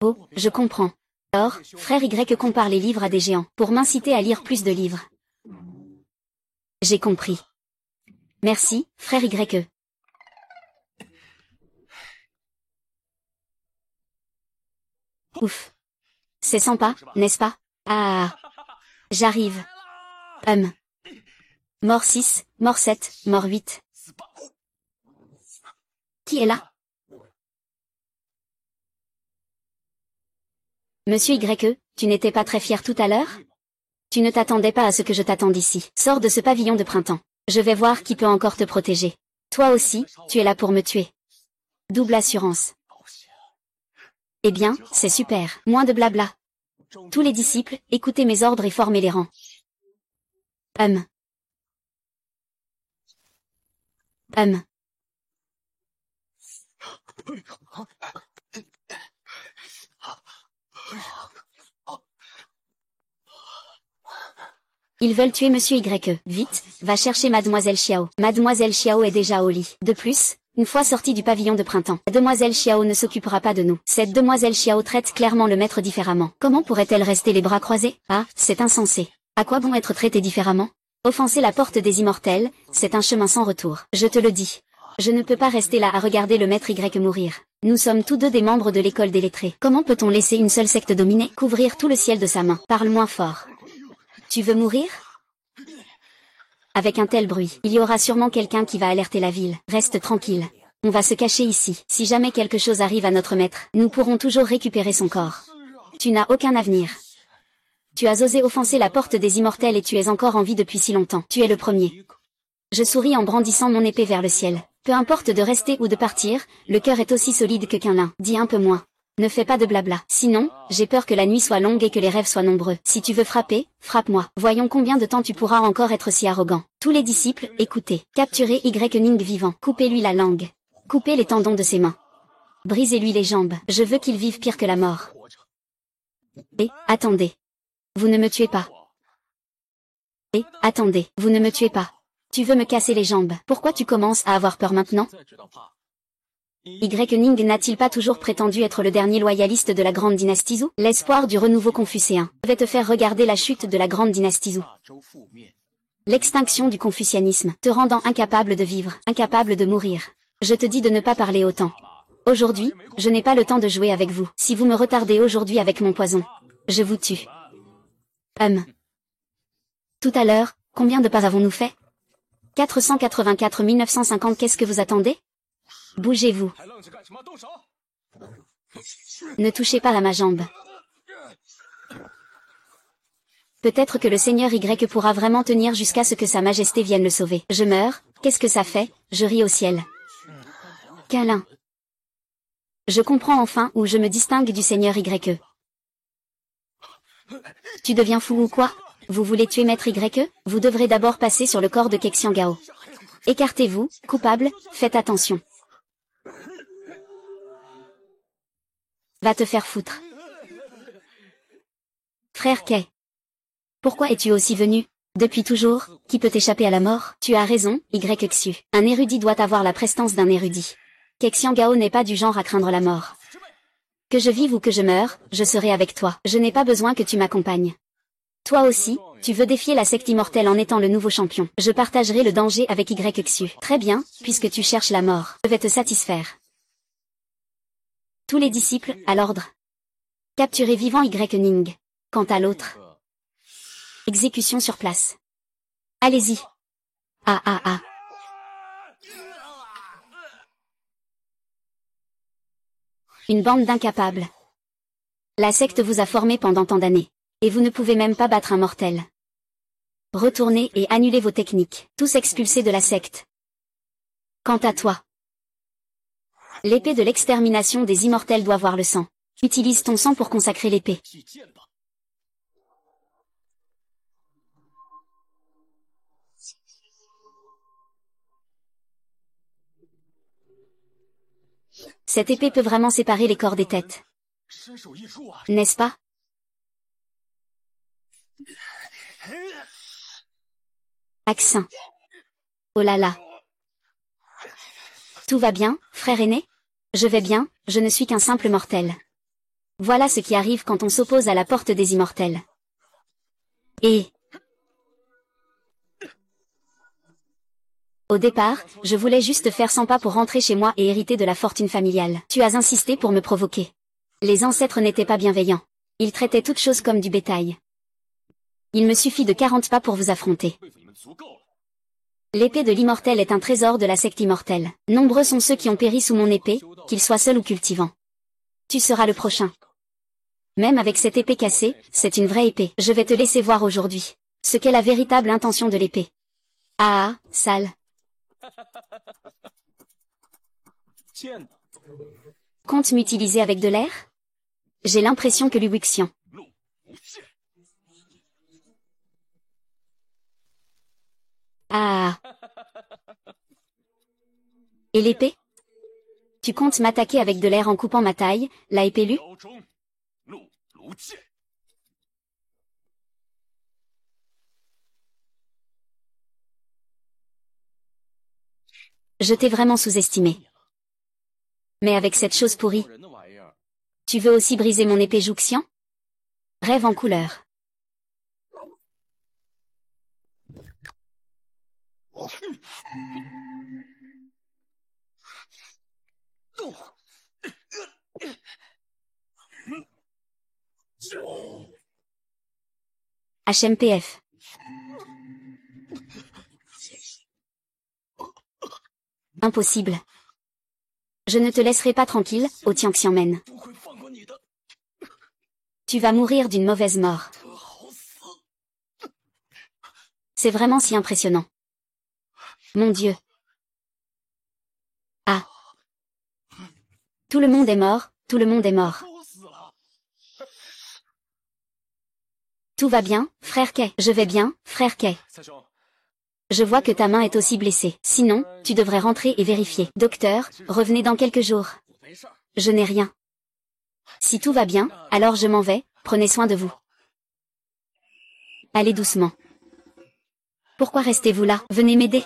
Oh, je comprends. Alors, frère Y compare les livres à des géants, pour m'inciter à lire plus de livres. J'ai compris. Merci, frère YE. Ouf. C'est sympa, n'est-ce pas? Ah. J'arrive. Mort 6, mort 7, mort 8. Qui est là? Monsieur YE, tu n'étais pas très fier tout à l'heure? Tu ne t'attendais pas à ce que je t'attende ici. Sors de ce pavillon de printemps. Je vais voir qui peut encore te protéger. Toi aussi, tu es là pour me tuer. Double assurance. Eh bien, c'est super. Moins de blabla. Tous les disciples, écoutez mes ordres et formez les rangs. Ils veulent tuer Monsieur Y. Vite, va chercher Mademoiselle Xiao. Mademoiselle Xiao est déjà au lit. De plus, une fois sortie du pavillon de printemps, Demoiselle Xiao ne s'occupera pas de nous. Cette Demoiselle Xiao traite clairement le maître différemment. Comment pourrait-elle rester les bras croisés? Ah, c'est insensé. À quoi bon être traité différemment? Offenser la porte des immortels, c'est un chemin sans retour. Je te le dis. Je ne peux pas rester là à regarder le maître Y mourir. Nous sommes tous deux des membres de l'école des lettrés. Comment peut-on laisser une seule secte dominer, couvrir tout le ciel de sa main? Parle moins fort. Tu veux mourir? Avec un tel bruit, il y aura sûrement quelqu'un qui va alerter la ville. Reste tranquille. On va se cacher ici. Si jamais quelque chose arrive à notre maître, nous pourrons toujours récupérer son corps. Tu n'as aucun avenir. Tu as osé offenser la porte des immortels et tu es encore en vie depuis si longtemps. Tu es le premier. Je souris en brandissant mon épée vers le ciel. Peu importe de rester ou de partir, le cœur est aussi solide que qu'un lin. Dis un peu moins. Ne fais pas de blabla. Sinon, j'ai peur que la nuit soit longue et que les rêves soient nombreux. Si tu veux frapper, frappe-moi. Voyons combien de temps tu pourras encore être si arrogant. Tous les disciples, écoutez. Capturez Y vivant. Coupez-lui la langue. Coupez les tendons de ses mains. Brisez-lui les jambes. Je veux qu'il vive pire que la mort. Et, attendez. Vous ne me tuez pas. Et, attendez. Vous ne me tuez pas. Tu veux me casser les jambes. Pourquoi tu commences à avoir peur maintenant? Y n'a-t-il pas toujours prétendu être le dernier loyaliste de la grande dynastie Zhou? L'espoir du renouveau confucéen. Je vais te faire regarder la chute de la grande dynastie Zhou. L'extinction du confucianisme, te rendant incapable de vivre, incapable de mourir. Je te dis de ne pas parler autant. Aujourd'hui, je n'ai pas le temps de jouer avec vous. Si vous me retardez aujourd'hui avec mon poison, je vous tue. Tout à l'heure, combien de pas avons-nous fait? 484 950. Qu'est-ce que vous attendez? Bougez-vous. Ne touchez pas à ma jambe. Peut-être que le Seigneur Y pourra vraiment tenir jusqu'à ce que Sa Majesté vienne le sauver. Je meurs, qu'est-ce que ça fait? Je ris au ciel. Câlin. Je comprends enfin où je me distingue du Seigneur Y. Tu deviens fou ou quoi? Vous voulez tuer Maître Y? Vous devrez d'abord passer sur le corps de Kexiangao. Écartez-vous, coupable, faites attention. Va te faire foutre. Frère Kay. Pourquoi es-tu aussi venu? Depuis toujours, qui peut échapper à la mort? Tu as raison, Y-Xu. Un érudit doit avoir la prestance d'un érudit. Kexiangao n'est pas du genre à craindre la mort. Que je vive ou que je meure, je serai avec toi. Je n'ai pas besoin que tu m'accompagnes. Toi aussi, tu veux défier la secte immortelle en étant le nouveau champion. Je partagerai le danger avec Y-Xu. Très bien, puisque tu cherches la mort. Je vais te satisfaire. Tous les disciples, à l'ordre. Capturez vivant Y-Ning. Quant à l'autre. Exécution sur place. Allez-y. Ah. Une bande d'incapables. La secte vous a formé pendant tant d'années. Et vous ne pouvez même pas battre un mortel. Retournez et annulez vos techniques. Tous expulsés de la secte. Quant à toi. L'épée de l'extermination des immortels doit voir le sang. Utilise ton sang pour consacrer l'épée. Cette épée peut vraiment séparer les corps des têtes. N'est-ce pas? Accent. Oh là là. Tout va bien, frère aîné? Je vais bien, je ne suis qu'un simple mortel. Voilà ce qui arrive quand on s'oppose à la porte des immortels. Et... Au départ, je voulais juste faire 100 pas pour rentrer chez moi et hériter de la fortune familiale. Tu as insisté pour me provoquer. Les ancêtres n'étaient pas bienveillants. Ils traitaient toutes choses comme du bétail. Il me suffit de 40 pas pour vous affronter. L'épée de l'immortel est un trésor de la secte immortelle. Nombreux sont ceux qui ont péri sous mon épée, qu'ils soient seuls ou cultivants. Tu seras le prochain. Même avec cette épée cassée, c'est une vraie épée. Je vais te laisser voir aujourd'hui ce qu'est la véritable intention de l'épée. Ah, sale. Compte m'utiliser avec de l'air? J'ai l'impression que Luxian. Ah. Et l'épée? Tu comptes m'attaquer avec de l'air en coupant ma taille, la épée Lu? Je t'ai vraiment sous-estimé. Mais avec cette chose pourrie, tu veux aussi briser mon épée Jouxian? Rêve en couleur. HMPF. Impossible. Je ne te laisserai pas tranquille, ô Tianxianmen. Tu vas mourir d'une mauvaise mort. C'est vraiment si impressionnant. Mon Dieu. Ah. Tout le monde est mort, tout le monde est mort. Tout va bien, frère Kay. Je vais bien, frère Kay. Je vois que ta main est aussi blessée. Sinon, tu devrais rentrer et vérifier. Docteur, revenez dans quelques jours. Je n'ai rien. Si tout va bien, alors je m'en vais, prenez soin de vous. Allez doucement. Pourquoi restez-vous là? Venez m'aider.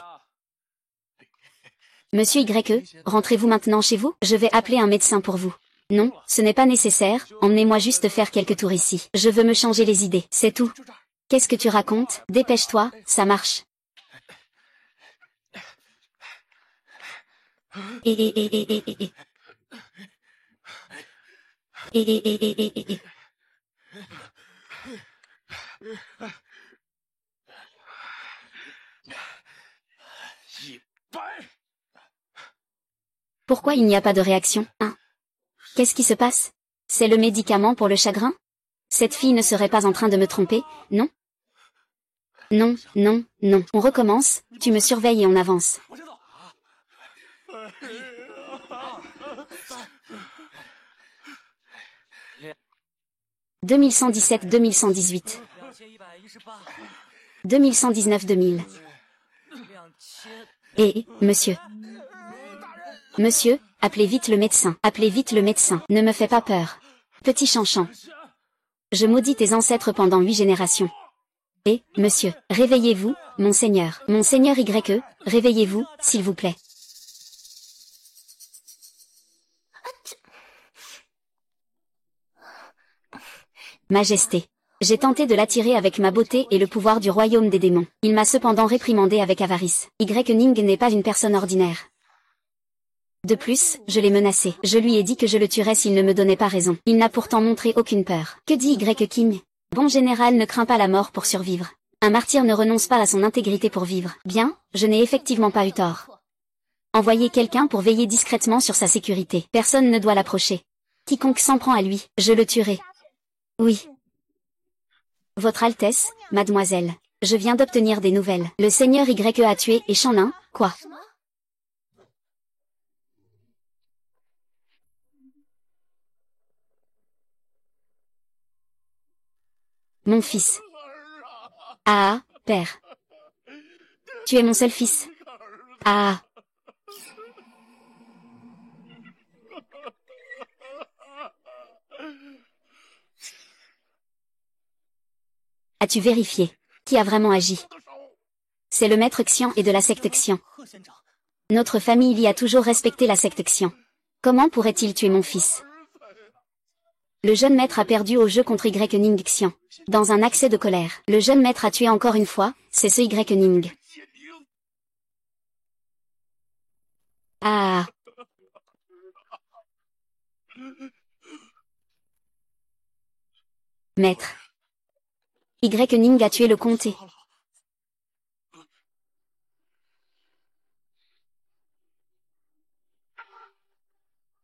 Monsieur YE, rentrez-vous maintenant chez vous? Je vais appeler un médecin pour vous. Non, ce n'est pas nécessaire, emmenez-moi juste faire quelques tours ici. Je veux me changer les idées, c'est tout. Qu'est-ce que tu racontes? Dépêche-toi, ça marche. Et. Pourquoi il n'y a pas de réaction, hein? Qu'est-ce qui se passe? C'est le médicament pour le chagrin? Cette fille ne serait pas en train de me tromper, non? Non, non, non. On recommence, tu me surveilles et on avance. « 2117-2118. 2119-2000. Et, monsieur. Monsieur, appelez vite le médecin. Appelez vite le médecin. Ne me fais pas peur. Petit Chanchan. Je maudis tes ancêtres pendant 8 générations. Et, monsieur, réveillez-vous, monseigneur. Monseigneur YE, réveillez-vous, s'il vous plaît. Majesté. J'ai tenté de l'attirer avec ma beauté et le pouvoir du royaume des démons. Il m'a cependant réprimandé avec avarice. Ning n'est pas une personne ordinaire. De plus, je l'ai menacé. Je lui ai dit que je le tuerais s'il ne me donnait pas raison. Il n'a pourtant montré aucune peur. Que dit King? Bon général ne craint pas la mort pour survivre. Un martyr ne renonce pas à son intégrité pour vivre. Bien, je n'ai effectivement pas eu tort. Envoyez quelqu'un pour veiller discrètement sur sa sécurité. Personne ne doit l'approcher. Quiconque s'en prend à lui, je le tuerai. Oui. Votre Altesse, mademoiselle. Je viens d'obtenir des nouvelles. Le seigneur YE a tué et Shanlin, quoi? Mon fils. Ah, père. Tu es mon seul fils. Ah. As-tu vérifié? Qui a vraiment agi? C'est le maître Xian et de la secte Xian. Notre famille y a toujours respecté la secte Xian. Comment pourrait-il tuer mon fils? Le jeune maître a perdu au jeu contre Ning Xian. Dans un accès de colère, le jeune maître a tué encore une fois, c'est ce Ning. Ah. Maître. Ning a tué le comté.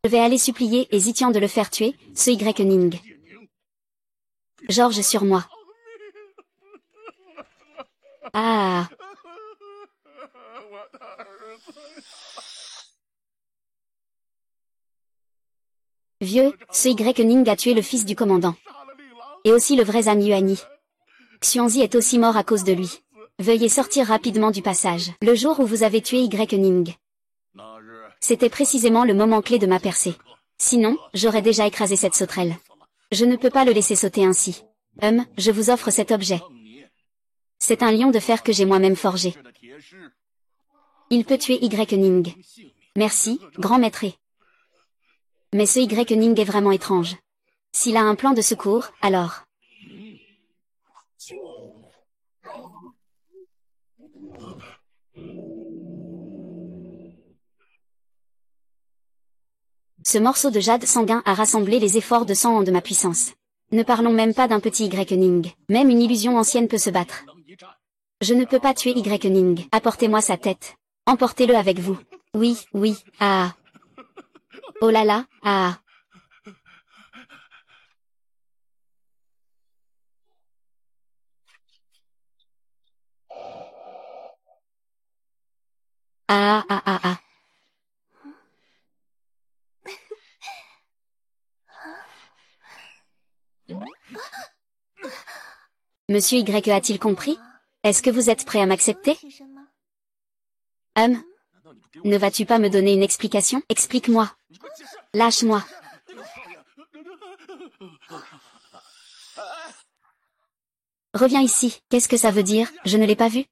Je vais aller supplier et Zitian de le faire tuer, ce Ning. Georges sur moi. Ah. Vieux, ce Ning a tué le fils du commandant. Et aussi le vrai Zhang Yuani. Xuanzi est aussi mort à cause de lui. Veuillez sortir rapidement du passage. Le jour où vous avez tué Ning. C'était précisément le moment clé de ma percée. Sinon, j'aurais déjà écrasé cette sauterelle. Je ne peux pas le laisser sauter ainsi. Je vous offre cet objet. C'est un lion de fer que j'ai moi-même forgé. Il peut tuer Y-Ning. Merci, grand maître. Mais ce Y-Ning est vraiment étrange. S'il a un plan de secours, alors... Ce morceau de jade sanguin a rassemblé les efforts de 100 ans de ma puissance. Ne parlons même pas d'un petit Y-Ning. Même une illusion ancienne peut se battre. Je ne peux pas tuer Y-Ning. Apportez-moi sa tête. Emportez-le avec vous. Oui, oui, ah. Oh là là, ah. Ah ah ah ah. Monsieur Y a-t-il compris? Est-ce que vous êtes prêt à m'accepter? Ne vas-tu pas me donner une explication? Explique-moi. Lâche-moi. Reviens ici. Qu'est-ce que ça veut dire? Je ne l'ai pas vu.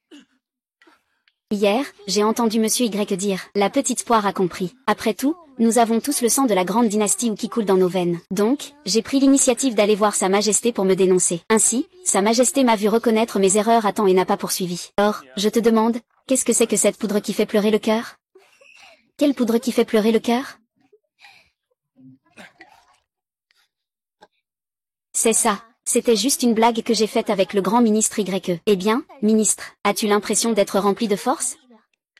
Hier, j'ai entendu Monsieur Y dire, la petite poire a compris. Après tout, nous avons tous le sang de la grande dynastie qui coule dans nos veines. Donc, j'ai pris l'initiative d'aller voir Sa Majesté pour me dénoncer. Ainsi, Sa Majesté m'a vu reconnaître mes erreurs à temps et n'a pas poursuivi. Or, je te demande, qu'est-ce que c'est que cette poudre qui fait pleurer le cœur? Quelle poudre qui fait pleurer le cœur? C'est ça. C'était juste une blague que j'ai faite avec le grand ministre Y. Eh bien, ministre, as-tu l'impression d'être rempli de force?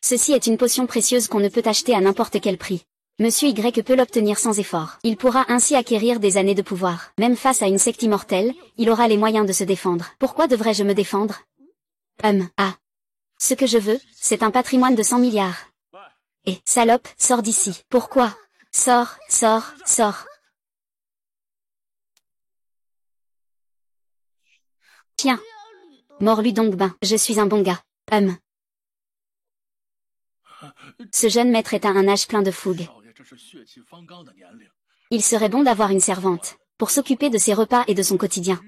Ceci est une potion précieuse qu'on ne peut acheter à n'importe quel prix. Monsieur Y peut l'obtenir sans effort. Il pourra ainsi acquérir des années de pouvoir. Même face à une secte immortelle, il aura les moyens de se défendre. Pourquoi devrais-je me défendre? Ce que je veux, c'est un patrimoine de 100 milliards. Et, salope, sors d'ici. Pourquoi? Sors, sors, sors. Tiens. Mords-lui donc ben, je suis un bon gars. Ce jeune maître est à un âge plein de fougue. Il serait bon d'avoir une servante, pour s'occuper de ses repas et de son quotidien.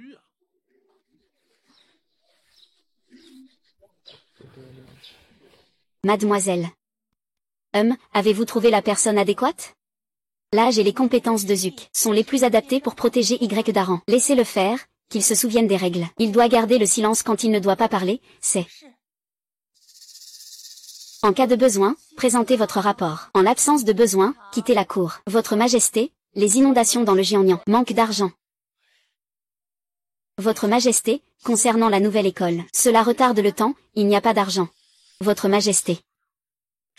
Mademoiselle. Avez-vous trouvé la personne adéquate? L'âge et les compétences de Zuc sont les plus adaptés pour protéger Y d'Aran. Laissez-le faire, qu'il se souvienne des règles. Il doit garder le silence quand il ne doit pas parler, c'est... En cas de besoin, présentez votre rapport. En l'absence de besoin, quittez la cour. Votre Majesté, les inondations dans le Jiangnan. Manque d'argent. Votre Majesté, concernant la nouvelle école. Cela retarde le temps, il n'y a pas d'argent. Votre Majesté.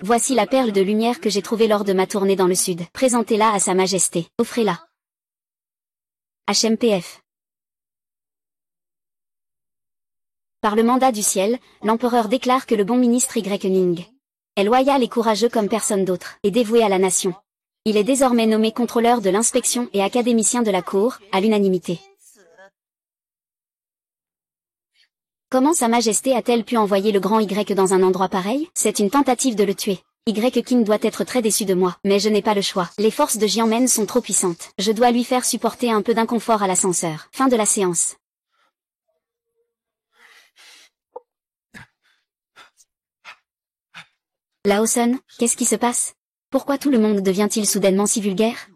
Voici la perle de lumière que j'ai trouvée lors de ma tournée dans le sud. Présentez-la à Sa Majesté. Offrez-la. HMPF. Par le mandat du ciel, l'empereur déclare que le bon ministre Y-Ning est loyal et courageux comme personne d'autre, et dévoué à la nation. Il est désormais nommé contrôleur de l'inspection et académicien de la cour, à l'unanimité. Comment Sa Majesté a-t-elle pu envoyer le grand Y dans un endroit pareil? C'est une tentative de le tuer. Y-King doit être très déçu de moi, mais je n'ai pas le choix. Les forces de Jiangmen sont trop puissantes. Je dois lui faire supporter un peu d'inconfort à l'ascenseur. Fin de la séance. Laoson, qu'est-ce qui se passe? Pourquoi tout le monde devient-il soudainement si vulgaire?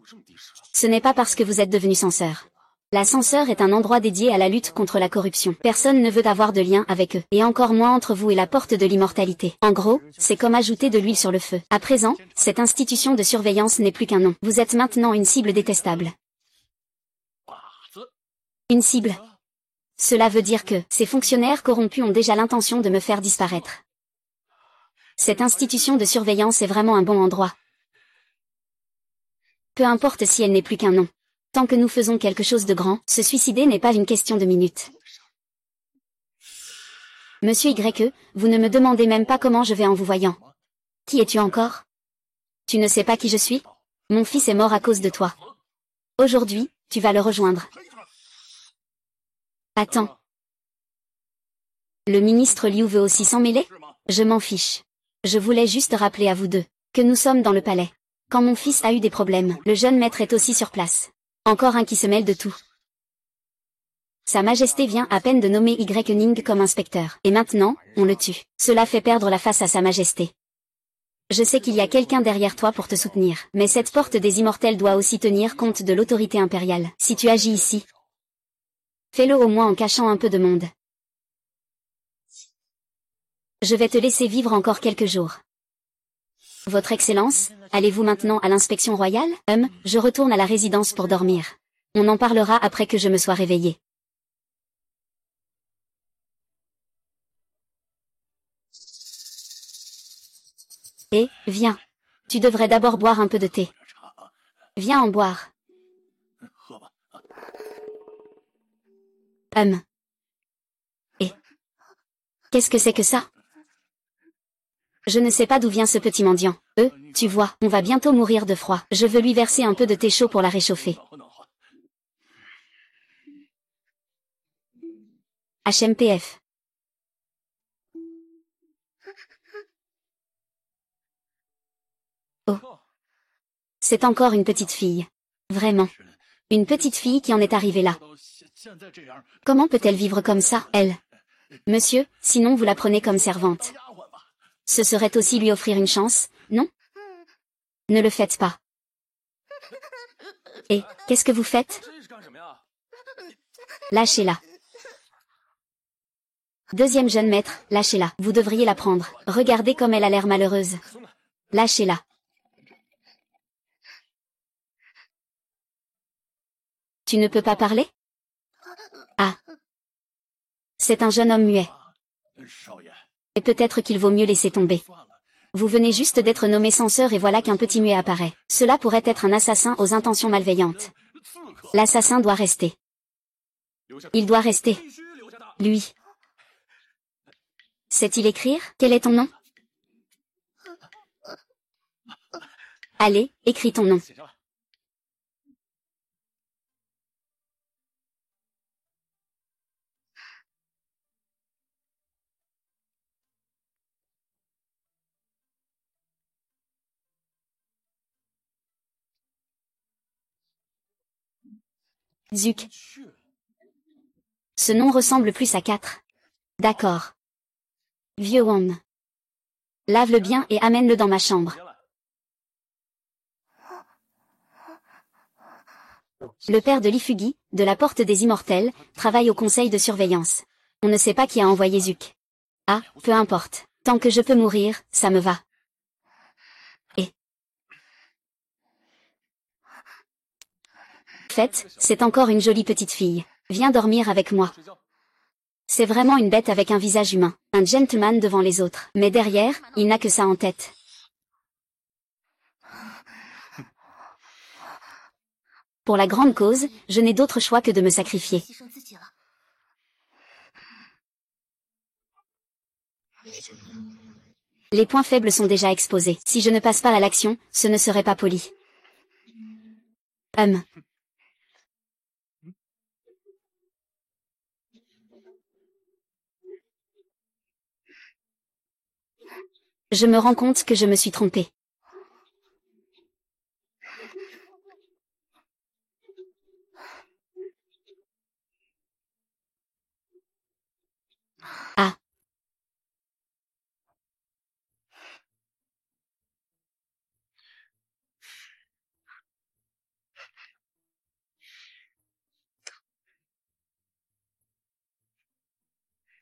Ce n'est pas parce que vous êtes devenu censeur. L'ascenseur est un endroit dédié à la lutte contre la corruption. Personne ne veut avoir de lien avec eux, et encore moins entre vous et la porte de l'immortalité. En gros, c'est comme ajouter de l'huile sur le feu. À présent, cette institution de surveillance n'est plus qu'un nom. Vous êtes maintenant une cible détestable. Une cible. Cela veut dire que ces fonctionnaires corrompus ont déjà l'intention de me faire disparaître. Cette institution de surveillance est vraiment un bon endroit. Peu importe si elle n'est plus qu'un nom. Tant que nous faisons quelque chose de grand, se suicider n'est pas une question de minutes. Monsieur Y, vous ne me demandez même pas comment je vais en vous voyant. Qui es-tu encore? Tu ne sais pas qui je suis? Mon fils est mort à cause de toi. Aujourd'hui, tu vas le rejoindre. Attends. Le ministre Liu veut aussi s'en mêler? Je m'en fiche. Je voulais juste rappeler à vous deux que nous sommes dans le palais. Quand mon fils a eu des problèmes, le jeune maître est aussi sur place. Encore un qui se mêle de tout. Sa Majesté vient à peine de nommer Y-Ning comme inspecteur. Et maintenant, on le tue. Cela fait perdre la face à Sa Majesté. Je sais qu'il y a quelqu'un derrière toi pour te soutenir. Mais cette porte des immortels doit aussi tenir compte de l'autorité impériale. Si tu agis ici, fais-le au moins en cachant un peu de monde. Je vais te laisser vivre encore quelques jours. Votre Excellence, allez-vous maintenant à l'inspection royale? Je retourne à la résidence pour dormir. On en parlera après que je me sois réveillé. Viens. Tu devrais d'abord boire un peu de thé. Viens en boire. Qu'est-ce que c'est que ça? Je ne sais pas d'où vient ce petit mendiant. Tu vois, on va bientôt mourir de froid. Je veux lui verser un peu de thé chaud pour la réchauffer. HMPF. Oh. C'est encore une petite fille. Vraiment. Une petite fille qui en est arrivée là. Comment peut-elle vivre comme ça, elle? Monsieur, sinon vous la prenez comme servante. Ce serait aussi lui offrir une chance, non? Ne le faites pas. Qu'est-ce que vous faites? Lâchez-la. Deuxième jeune maître, lâchez-la. Vous devriez la prendre. Regardez comme elle a l'air malheureuse. Lâchez-la. Tu ne peux pas parler? Ah. C'est un jeune homme muet. Et peut-être qu'il vaut mieux laisser tomber. Vous venez juste d'être nommé censeur et voilà qu'un petit muet apparaît. Cela pourrait être un assassin aux intentions malveillantes. L'assassin doit rester. Il doit rester. Lui. Sait-il écrire? Quel est ton nom? Allez, écris ton nom. Zuc. Ce nom ressemble plus à 4. D'accord. Vieux Won. Lave-le bien et amène-le dans ma chambre. Le père de Lifugi, de la Porte des Immortels, travaille au conseil de surveillance. On ne sait pas qui a envoyé Zuc. Ah, peu importe. Tant que je peux mourir, ça me va. Fait, c'est encore une jolie petite fille. Viens dormir avec moi. C'est vraiment une bête avec un visage humain, un gentleman devant les autres. Mais derrière, il n'a que ça en tête. Pour la grande cause, je n'ai d'autre choix que de me sacrifier. Les points faibles sont déjà exposés. Si je ne passe pas à l'action, ce ne serait pas poli. Je me rends compte que je me suis trompée. Ah.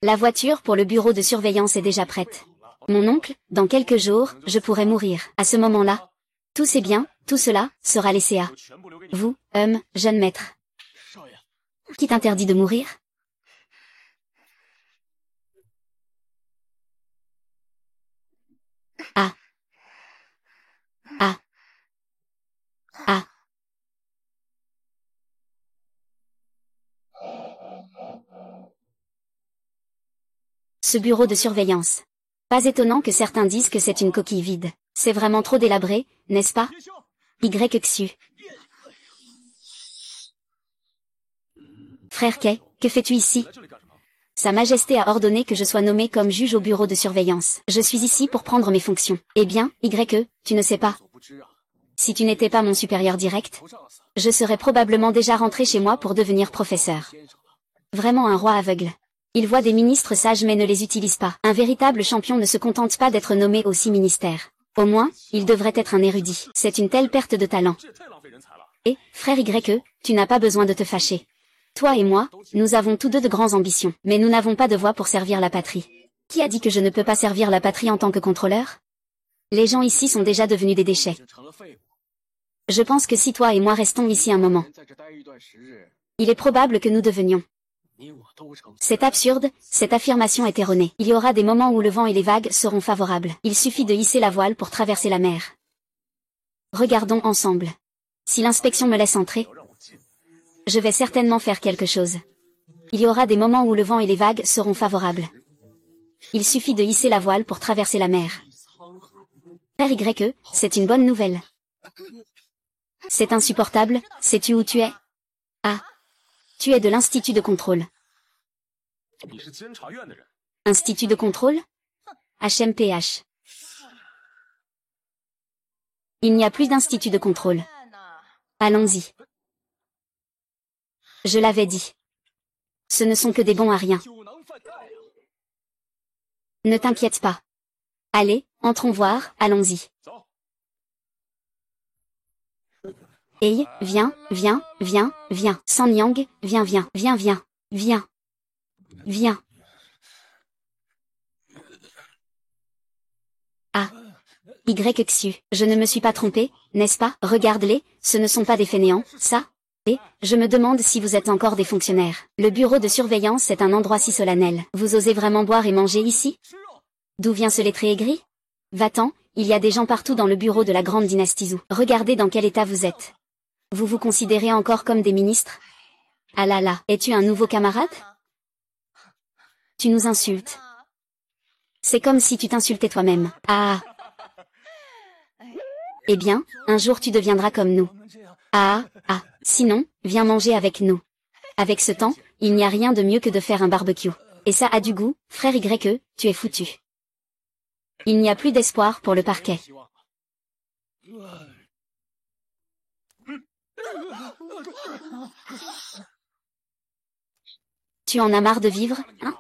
La voiture pour le bureau de surveillance est déjà prête. Mon oncle, dans quelques jours, je pourrai mourir. À ce moment-là, tous ces biens, tout cela, sera laissé à vous, jeune maître. Qui t'interdit de mourir? Ah. Ah. Ah. Ce bureau de surveillance. Pas étonnant que certains disent que c'est une coquille vide. C'est vraiment trop délabré, n'est-ce pas? YXU. Frère Kay, que fais-tu ici? Sa Majesté a ordonné que je sois nommé comme juge au bureau de surveillance. Je suis ici pour prendre mes fonctions. Eh bien, YE, tu ne sais pas. Si tu n'étais pas mon supérieur direct, je serais probablement déjà rentré chez moi pour devenir professeur. Vraiment un roi aveugle. Il voit des ministres sages mais ne les utilise pas. Un véritable champion ne se contente pas d'être nommé aux 6 ministères. Au moins, il devrait être un érudit. C'est une telle perte de talent. Et, frère Y, tu n'as pas besoin de te fâcher. Toi et moi, nous avons tous deux de grandes ambitions, mais nous n'avons pas de voix pour servir la patrie. Qui a dit que je ne peux pas servir la patrie en tant que contrôleur? Les gens ici sont déjà devenus des déchets. Je pense que si toi et moi restons ici un moment, il est probable que nous devenions. C'est absurde, cette affirmation est erronée. Il y aura des moments où le vent et les vagues seront favorables. Il suffit de hisser la voile pour traverser la mer. Regardons ensemble. Si l'inspection me laisse entrer, je vais certainement faire quelque chose. Il y aura des moments où le vent et les vagues seront favorables. Il suffit de hisser la voile pour traverser la mer. Frère Y, c'est une bonne nouvelle. C'est insupportable, sais-tu où tu es? Ah. Tu es de l'Institut de contrôle. Institut de contrôle? HMPH. Il n'y a plus d'institut de contrôle. Allons-y. Je l'avais dit. Ce ne sont que des bons à rien. Ne t'inquiète pas. Allez, entrons voir, allons-y. Hey, viens, viens, viens, viens. San Yang, viens, viens, viens, viens, viens. Viens. Ah. YXU, je ne me suis pas trompé, n'est-ce pas? Regarde-les, ce ne sont pas des fainéants, ça? Et, je me demande si vous êtes encore des fonctionnaires. Le bureau de surveillance est un endroit si solennel. Vous osez vraiment boire et manger ici? D'où vient ce lettré aigri? Va-t'en, il y a des gens partout dans le bureau de la grande dynastie Zhou. Regardez dans quel état vous êtes. Vous vous considérez encore comme des ministres? Ah là là, es-tu un nouveau camarade? Tu nous insultes. C'est comme si tu t'insultais toi-même. Ah. Eh bien, un jour tu deviendras comme nous. Ah, ah, sinon, viens manger avec nous. Avec ce temps, il n'y a rien de mieux que de faire un barbecue. Et ça a du goût, frère Y, tu es foutu. Il n'y a plus d'espoir pour le parquet. Tu en as marre de vivre, hein?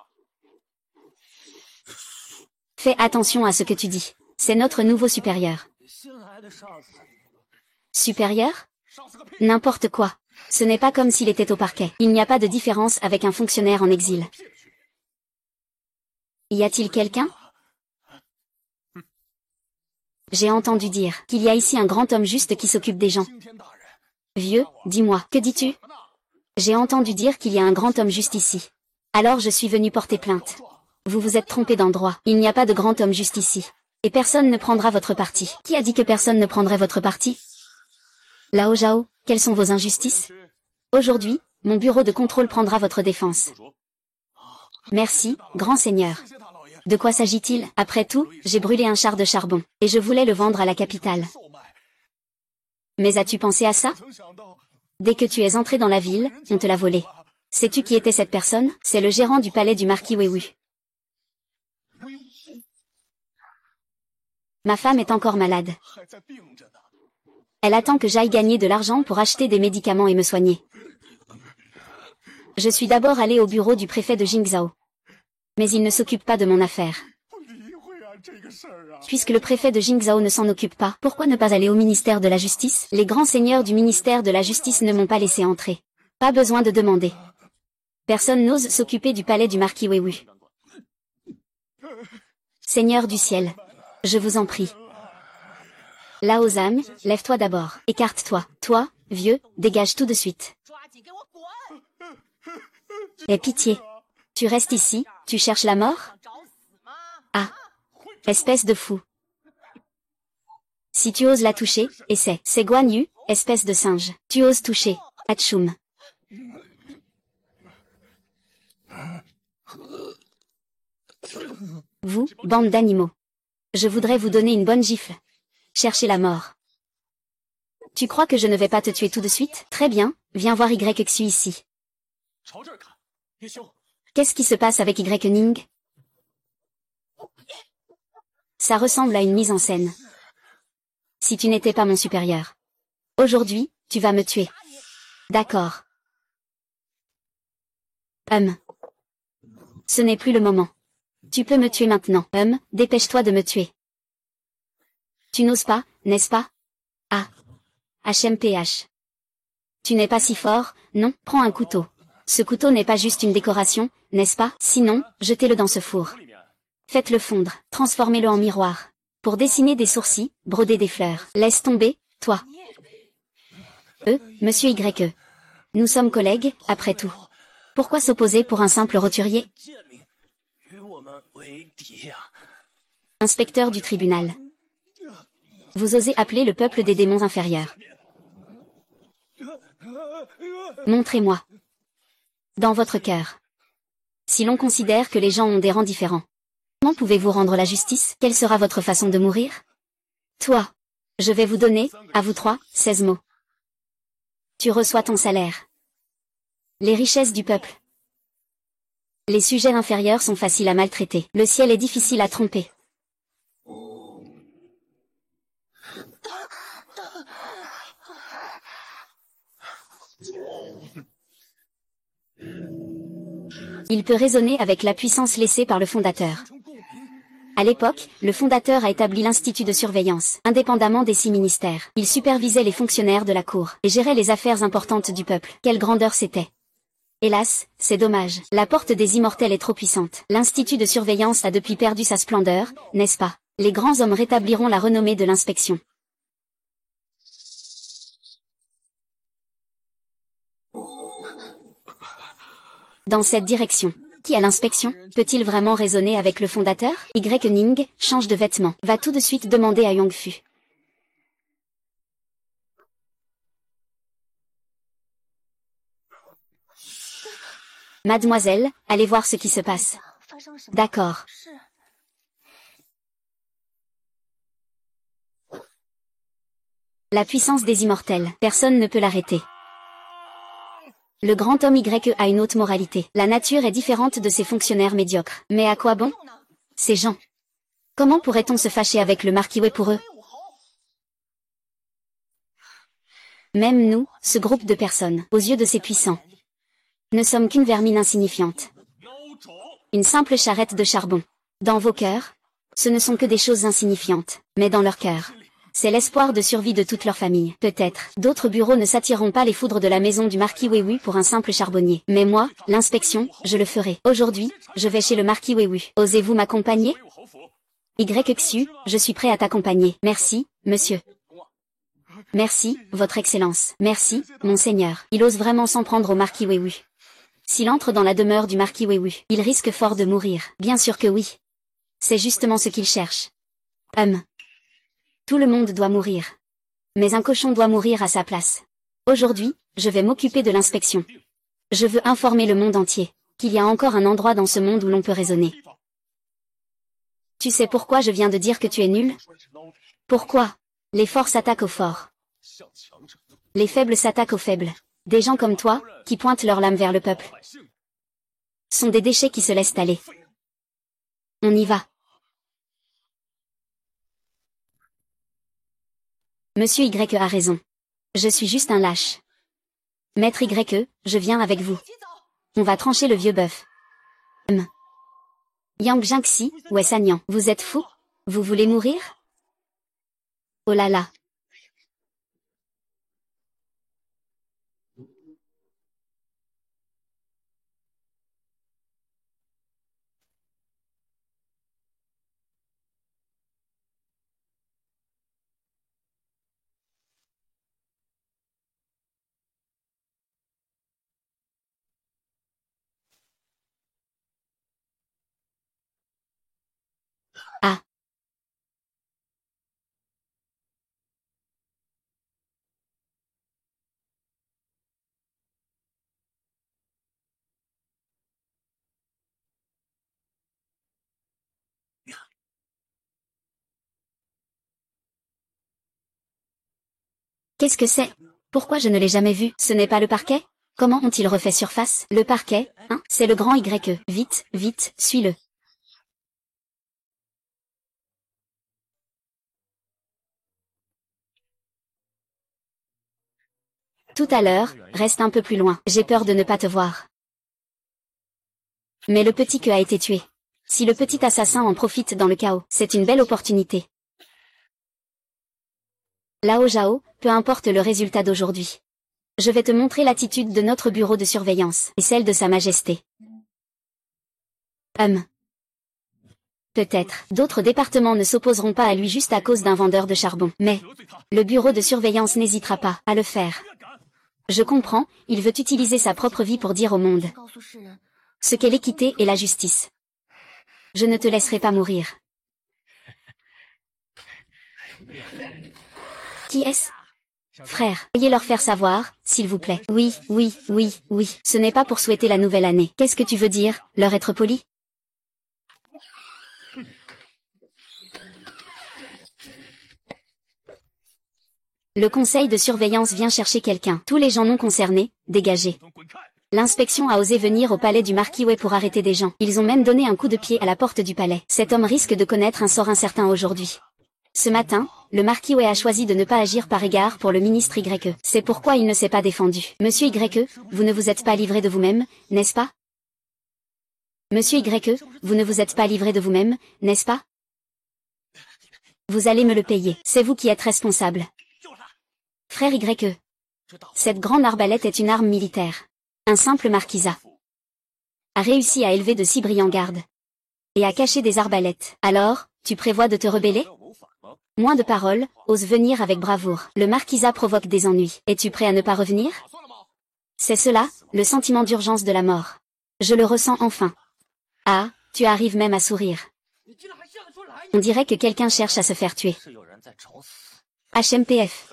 Fais attention à ce que tu dis. C'est notre nouveau supérieur. Supérieur? N'importe quoi. Ce n'est pas comme s'il était au parquet. Il n'y a pas de différence avec un fonctionnaire en exil. Y a-t-il quelqu'un? J'ai entendu dire qu'il y a ici un grand homme juste qui s'occupe des gens. Vieux, dis-moi, que dis-tu? J'ai entendu dire qu'il y a un grand homme juste ici. Alors je suis venu porter plainte. Vous vous êtes trompé d'endroit. Il n'y a pas de grand homme juste ici. Et personne ne prendra votre parti. Qui a dit que personne ne prendrait votre parti? Lao Zhao, quelles sont vos injustices? Aujourd'hui, mon bureau de contrôle prendra votre défense. Merci, grand seigneur. De quoi s'agit-il? Après tout, j'ai brûlé un char de charbon, et je voulais le vendre à la capitale. Mais as-tu pensé à ça? Dès que tu es entré dans la ville, on te l'a volé. Sais-tu qui était cette personne? C'est le gérant du palais du marquis Weiwu. Ma femme est encore malade. Elle attend que j'aille gagner de l'argent pour acheter des médicaments et me soigner. Je suis d'abord allé au bureau du préfet de Jingzhou. Mais il ne s'occupe pas de mon affaire. Puisque le préfet de Jingzhou ne s'en occupe pas, pourquoi ne pas aller au ministère de la Justice? Les grands seigneurs du ministère de la Justice ne m'ont pas laissé entrer. Pas besoin de demander. Personne n'ose s'occuper du palais du marquis Weiwu. Seigneur du ciel, je vous en prie. Lao Zhang, lève-toi d'abord. Écarte-toi. Toi, vieux, dégage tout de suite. Aie pitié. Tu restes ici, tu cherches la mort? Ah. Espèce de fou. Si tu oses la toucher, essaie. C'est Guan Yu, espèce de singe. Tu oses toucher. Atchoum. Vous, bande d'animaux. Je voudrais vous donner une bonne gifle. Cherchez la mort. Tu crois que je ne vais pas te tuer tout de suite? Très bien, viens voir YXU ici. Qu'est-ce qui se passe avec Y-Ning? Ça ressemble à une mise en scène. Si tu n'étais pas mon supérieur. Aujourd'hui, tu vas me tuer. D'accord. Ce n'est plus le moment. Tu peux me tuer maintenant. Dépêche-toi de me tuer. Tu n'oses pas, n'est-ce pas? Ah. HMPH. Tu n'es pas si fort, non? Prends un couteau. Ce couteau n'est pas juste une décoration, n'est-ce pas? Sinon, jetez-le dans ce four. Faites-le fondre, transformez-le en miroir. Pour dessiner des sourcils, broder des fleurs. Laisse tomber, toi. Monsieur Y. Nous sommes collègues, après tout. Pourquoi s'opposer pour un simple roturier? Inspecteur du tribunal. Vous osez appeler le peuple des démons inférieurs. Montrez-moi. Dans votre cœur. Si l'on considère que les gens ont des rangs différents, comment pouvez-vous rendre la justice? Quelle sera votre façon de mourir? Toi. Je vais vous donner, à vous trois, 16 mots. Tu reçois ton salaire. Les richesses du peuple. Les sujets inférieurs sont faciles à maltraiter. Le ciel est difficile à tromper. Il peut raisonner avec la puissance laissée par le fondateur. À l'époque, le fondateur a établi l'institut de surveillance, indépendamment des 6 ministères. Il supervisait les fonctionnaires de la cour, et gérait les affaires importantes du peuple. Quelle grandeur c'était! Hélas, c'est dommage. La porte des immortels est trop puissante. L'institut de surveillance a depuis perdu sa splendeur, n'est-ce pas? Les grands hommes rétabliront la renommée de l'inspection. Dans cette direction. Qui a l'inspection? Peut-il vraiment raisonner avec le fondateur? Y. Ning, change de vêtements. Va tout de suite demander à Yongfu. Mademoiselle, allez voir ce qui se passe. D'accord. La puissance des immortels. Personne ne peut l'arrêter. Le grand homme Y a une haute moralité. La nature est différente de ces fonctionnaires médiocres. Mais à quoi bon? Ces gens. Comment pourrait-on se fâcher avec le marquis Wei pour eux? Même nous, ce groupe de personnes, aux yeux de ces puissants, ne sommes qu'une vermine insignifiante. Une simple charrette de charbon. Dans vos cœurs, ce ne sont que des choses insignifiantes. Mais dans leurs cœurs, c'est l'espoir de survie de toute leur famille. Peut-être, d'autres bureaux ne s'attireront pas les foudres de la maison du marquis Weiwu pour un simple charbonnier. Mais moi, l'inspection, je le ferai. Aujourd'hui, je vais chez le marquis Weiwu. Osez-vous m'accompagner? YXU, je suis prêt à t'accompagner. Merci, monsieur. Merci, votre excellence. Merci, monseigneur. Il ose vraiment s'en prendre au marquis Weiwu. S'il entre dans la demeure du marquis Weiwu, il risque fort de mourir. Bien sûr que oui. C'est justement ce qu'il cherche. Tout le monde doit mourir. Mais un cochon doit mourir à sa place. Aujourd'hui, je vais m'occuper de l'inspection. Je veux informer le monde entier qu'il y a encore un endroit dans ce monde où l'on peut raisonner. Tu sais pourquoi je viens de dire que tu es nul? Pourquoi? Les forts s'attaquent aux forts. Les faibles s'attaquent aux faibles. Des gens comme toi, qui pointent leur lame vers le peuple, sont des déchets qui se laissent aller. On y va. Monsieur Y a raison. Je suis juste un lâche. Maître Y, je viens avec vous. On va trancher le vieux bœuf. Yang Jingxi, Wei Sanyan, vous êtes fou? Vous voulez mourir? Oh là là. Ah. Qu'est-ce que c'est? Pourquoi je ne l'ai jamais vu? Ce n'est pas le parquet? Comment ont-ils refait surface? Le parquet, hein? C'est le grand Y. Vite, vite, suis-le. Tout à l'heure, reste un peu plus loin. J'ai peur de ne pas te voir. Mais le petit que a été tué. Si le petit assassin en profite dans le chaos, c'est une belle opportunité. Lao Zhao, peu importe le résultat d'aujourd'hui. Je vais te montrer l'attitude de notre bureau de surveillance, et celle de Sa Majesté. Peut-être, d'autres départements ne s'opposeront pas à lui juste à cause d'un vendeur de charbon. Mais, le bureau de surveillance n'hésitera pas à le faire. Je comprends, il veut utiliser sa propre vie pour dire au monde ce qu'est l'équité et la justice. Je ne te laisserai pas mourir. Qui est-ce? Frère, veuillez leur faire savoir, s'il vous plaît. Oui, oui, oui, oui. Ce n'est pas pour souhaiter la nouvelle année. Qu'est-ce que tu veux dire, leur être poli? Le conseil de surveillance vient chercher quelqu'un. Tous les gens non concernés, dégagés. L'inspection a osé venir au palais du marquis Wei pour arrêter des gens. Ils ont même donné un coup de pied à la porte du palais. Cet homme risque de connaître un sort incertain aujourd'hui. Ce matin, le marquis Wei a choisi de ne pas agir par égard pour le ministre YE. C'est pourquoi il ne s'est pas défendu. Monsieur YE, vous ne vous êtes pas livré de vous-même, n'est-ce pas? Monsieur YE, vous ne vous êtes pas livré de vous-même, n'est-ce pas? Vous allez me le payer. C'est vous qui êtes responsable. Frère YE. Cette grande arbalète est une arme militaire. Un simple marquisat a réussi à élever de si brillants gardes et à cacher des arbalètes. Alors, tu prévois de te rebeller? Moins de paroles, ose venir avec bravoure. Le marquisat provoque des ennuis. Es-tu prêt à ne pas revenir? C'est cela, le sentiment d'urgence de la mort. Je le ressens enfin. Ah, tu arrives même à sourire. On dirait que quelqu'un cherche à se faire tuer. HMPF.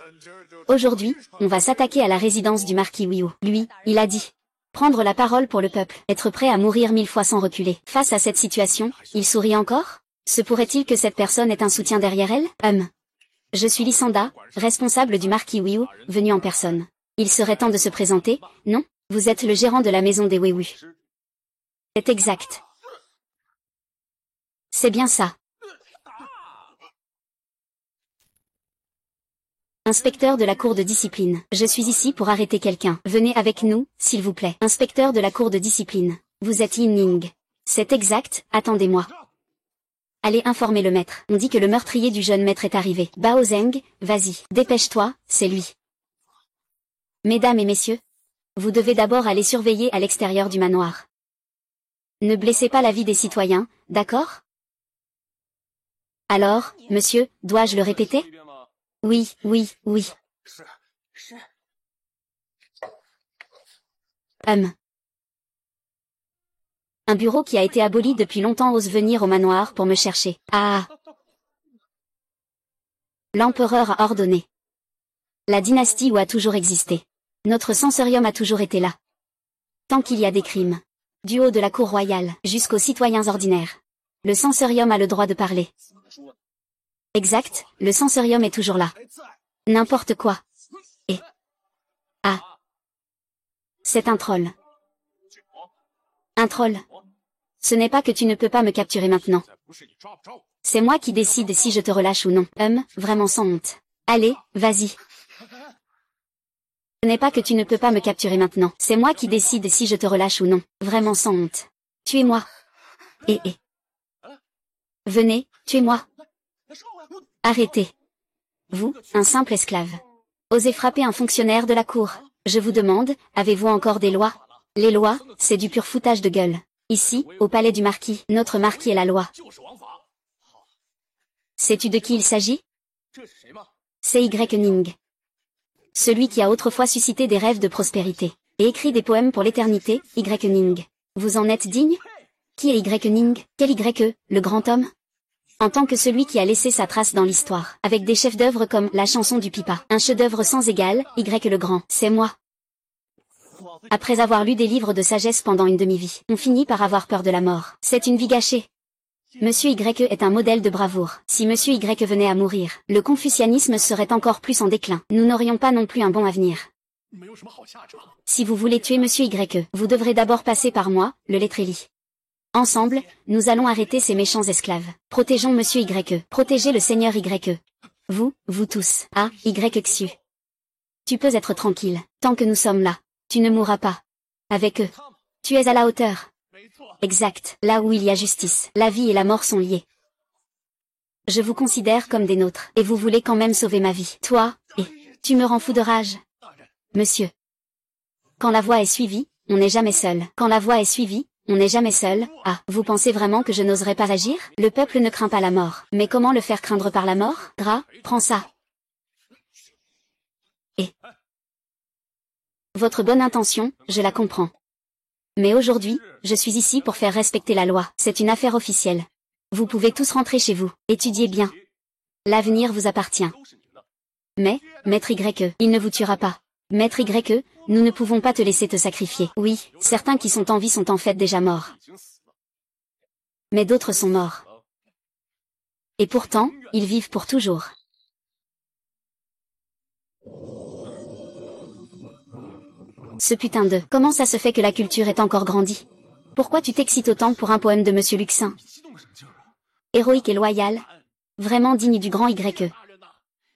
Aujourd'hui, on va s'attaquer à la résidence du marquis Wiu. Lui, il a dit prendre la parole pour le peuple, être prêt à mourir 1000 fois sans reculer. Face à cette situation, il sourit encore? Se pourrait-il que cette personne ait un soutien derrière elle? Je suis Lysanda, responsable du marquis Wiu, venu en personne. Il serait temps de se présenter, non? Vous êtes le gérant de la maison des Weiwu. C'est exact. C'est bien ça. Inspecteur de la cour de discipline. Je suis ici pour arrêter quelqu'un. Venez avec nous, s'il vous plaît. Inspecteur de la cour de discipline. Vous êtes Yin Ning. C'est exact, attendez-moi. Allez informer le maître. On dit que le meurtrier du jeune maître est arrivé. Bao Zeng, vas-y, dépêche-toi, c'est lui. Mesdames et messieurs, vous devez d'abord aller surveiller à l'extérieur du manoir. Ne blessez pas la vie des citoyens, d'accord? Alors, monsieur, dois-je le répéter? Oui, oui, oui. Un bureau qui a été aboli depuis longtemps ose venir au manoir pour me chercher. Ah. L'empereur a ordonné. La dynastie Wu a toujours existé. Notre sensorium a toujours été là. Tant qu'il y a des crimes. Du haut de la cour royale jusqu'aux citoyens ordinaires. Le sensorium a le droit de parler. Exact, le sensorium est toujours là. N'importe quoi. Et... Ah. C'est un troll. Un troll. Ce n'est pas que tu ne peux pas me capturer maintenant. C'est moi qui décide si je te relâche ou non. Vraiment sans honte. Allez, vas-y. Ce n'est pas que tu ne peux pas me capturer maintenant. C'est moi qui décide si je te relâche ou non. Vraiment sans honte. Tuez-moi. Et... Venez, tuez-moi. Arrêtez. Vous, un simple esclave. Osez frapper un fonctionnaire de la cour. Je vous demande, avez-vous encore des lois? Les lois, c'est du pur foutage de gueule. Ici, au palais du marquis, notre marquis est la loi. Sais-tu de qui il s'agit? C'est Y Ning. Celui qui a autrefois suscité des rêves de prospérité, et écrit des poèmes pour l'éternité, Y Ning. Vous en êtes digne? Qui est Y Ning? Quel Y, le grand homme? En tant que celui qui a laissé sa trace dans l'histoire, avec des chefs-d'œuvre comme La chanson du pipa, un chef-d'œuvre sans égal, Y le grand, c'est moi. Après avoir lu des livres de sagesse pendant une demi-vie, on finit par avoir peur de la mort. C'est une vie gâchée. Monsieur Y est un modèle de bravoure. Si Monsieur Y venait à mourir, le confucianisme serait encore plus en déclin. Nous n'aurions pas non plus un bon avenir. Si vous voulez tuer Monsieur Y, vous devrez d'abord passer par moi, le lettreli. Ensemble, nous allons arrêter ces méchants esclaves. Protégeons Monsieur Y. Protégez le Seigneur Y. Vous tous. Ah, Y Xu. Tu peux être tranquille. Tant que nous sommes là, tu ne mourras pas. Avec eux. Tu es à la hauteur. Exact. Là où il y a justice, la vie et la mort sont liées. Je vous considère comme des nôtres, et vous voulez quand même sauver ma vie. Toi, et tu me rends fou de rage. Monsieur. Quand la voix est suivie, on n'est jamais seul. Quand la voix est suivie, on n'est jamais seul. Ah, vous pensez vraiment que je n'oserais pas agir? Le peuple ne craint pas la mort. Mais comment le faire craindre par la mort? Gras, prends ça. Et votre bonne intention, je la comprends. Mais aujourd'hui, je suis ici pour faire respecter la loi. C'est une affaire officielle. Vous pouvez tous rentrer chez vous. Étudiez bien. L'avenir vous appartient. Mais, Maître YE, il ne vous tuera pas. Maître YE, nous ne pouvons pas te laisser te sacrifier. Oui, certains qui sont en vie sont en fait déjà morts. Mais d'autres sont morts. Et pourtant, ils vivent pour toujours. Ce putain de... Comment ça se fait que la culture est encore grandie? Pourquoi tu t'excites autant pour un poème de Monsieur Luxin? Héroïque et loyal. Vraiment digne du grand YE.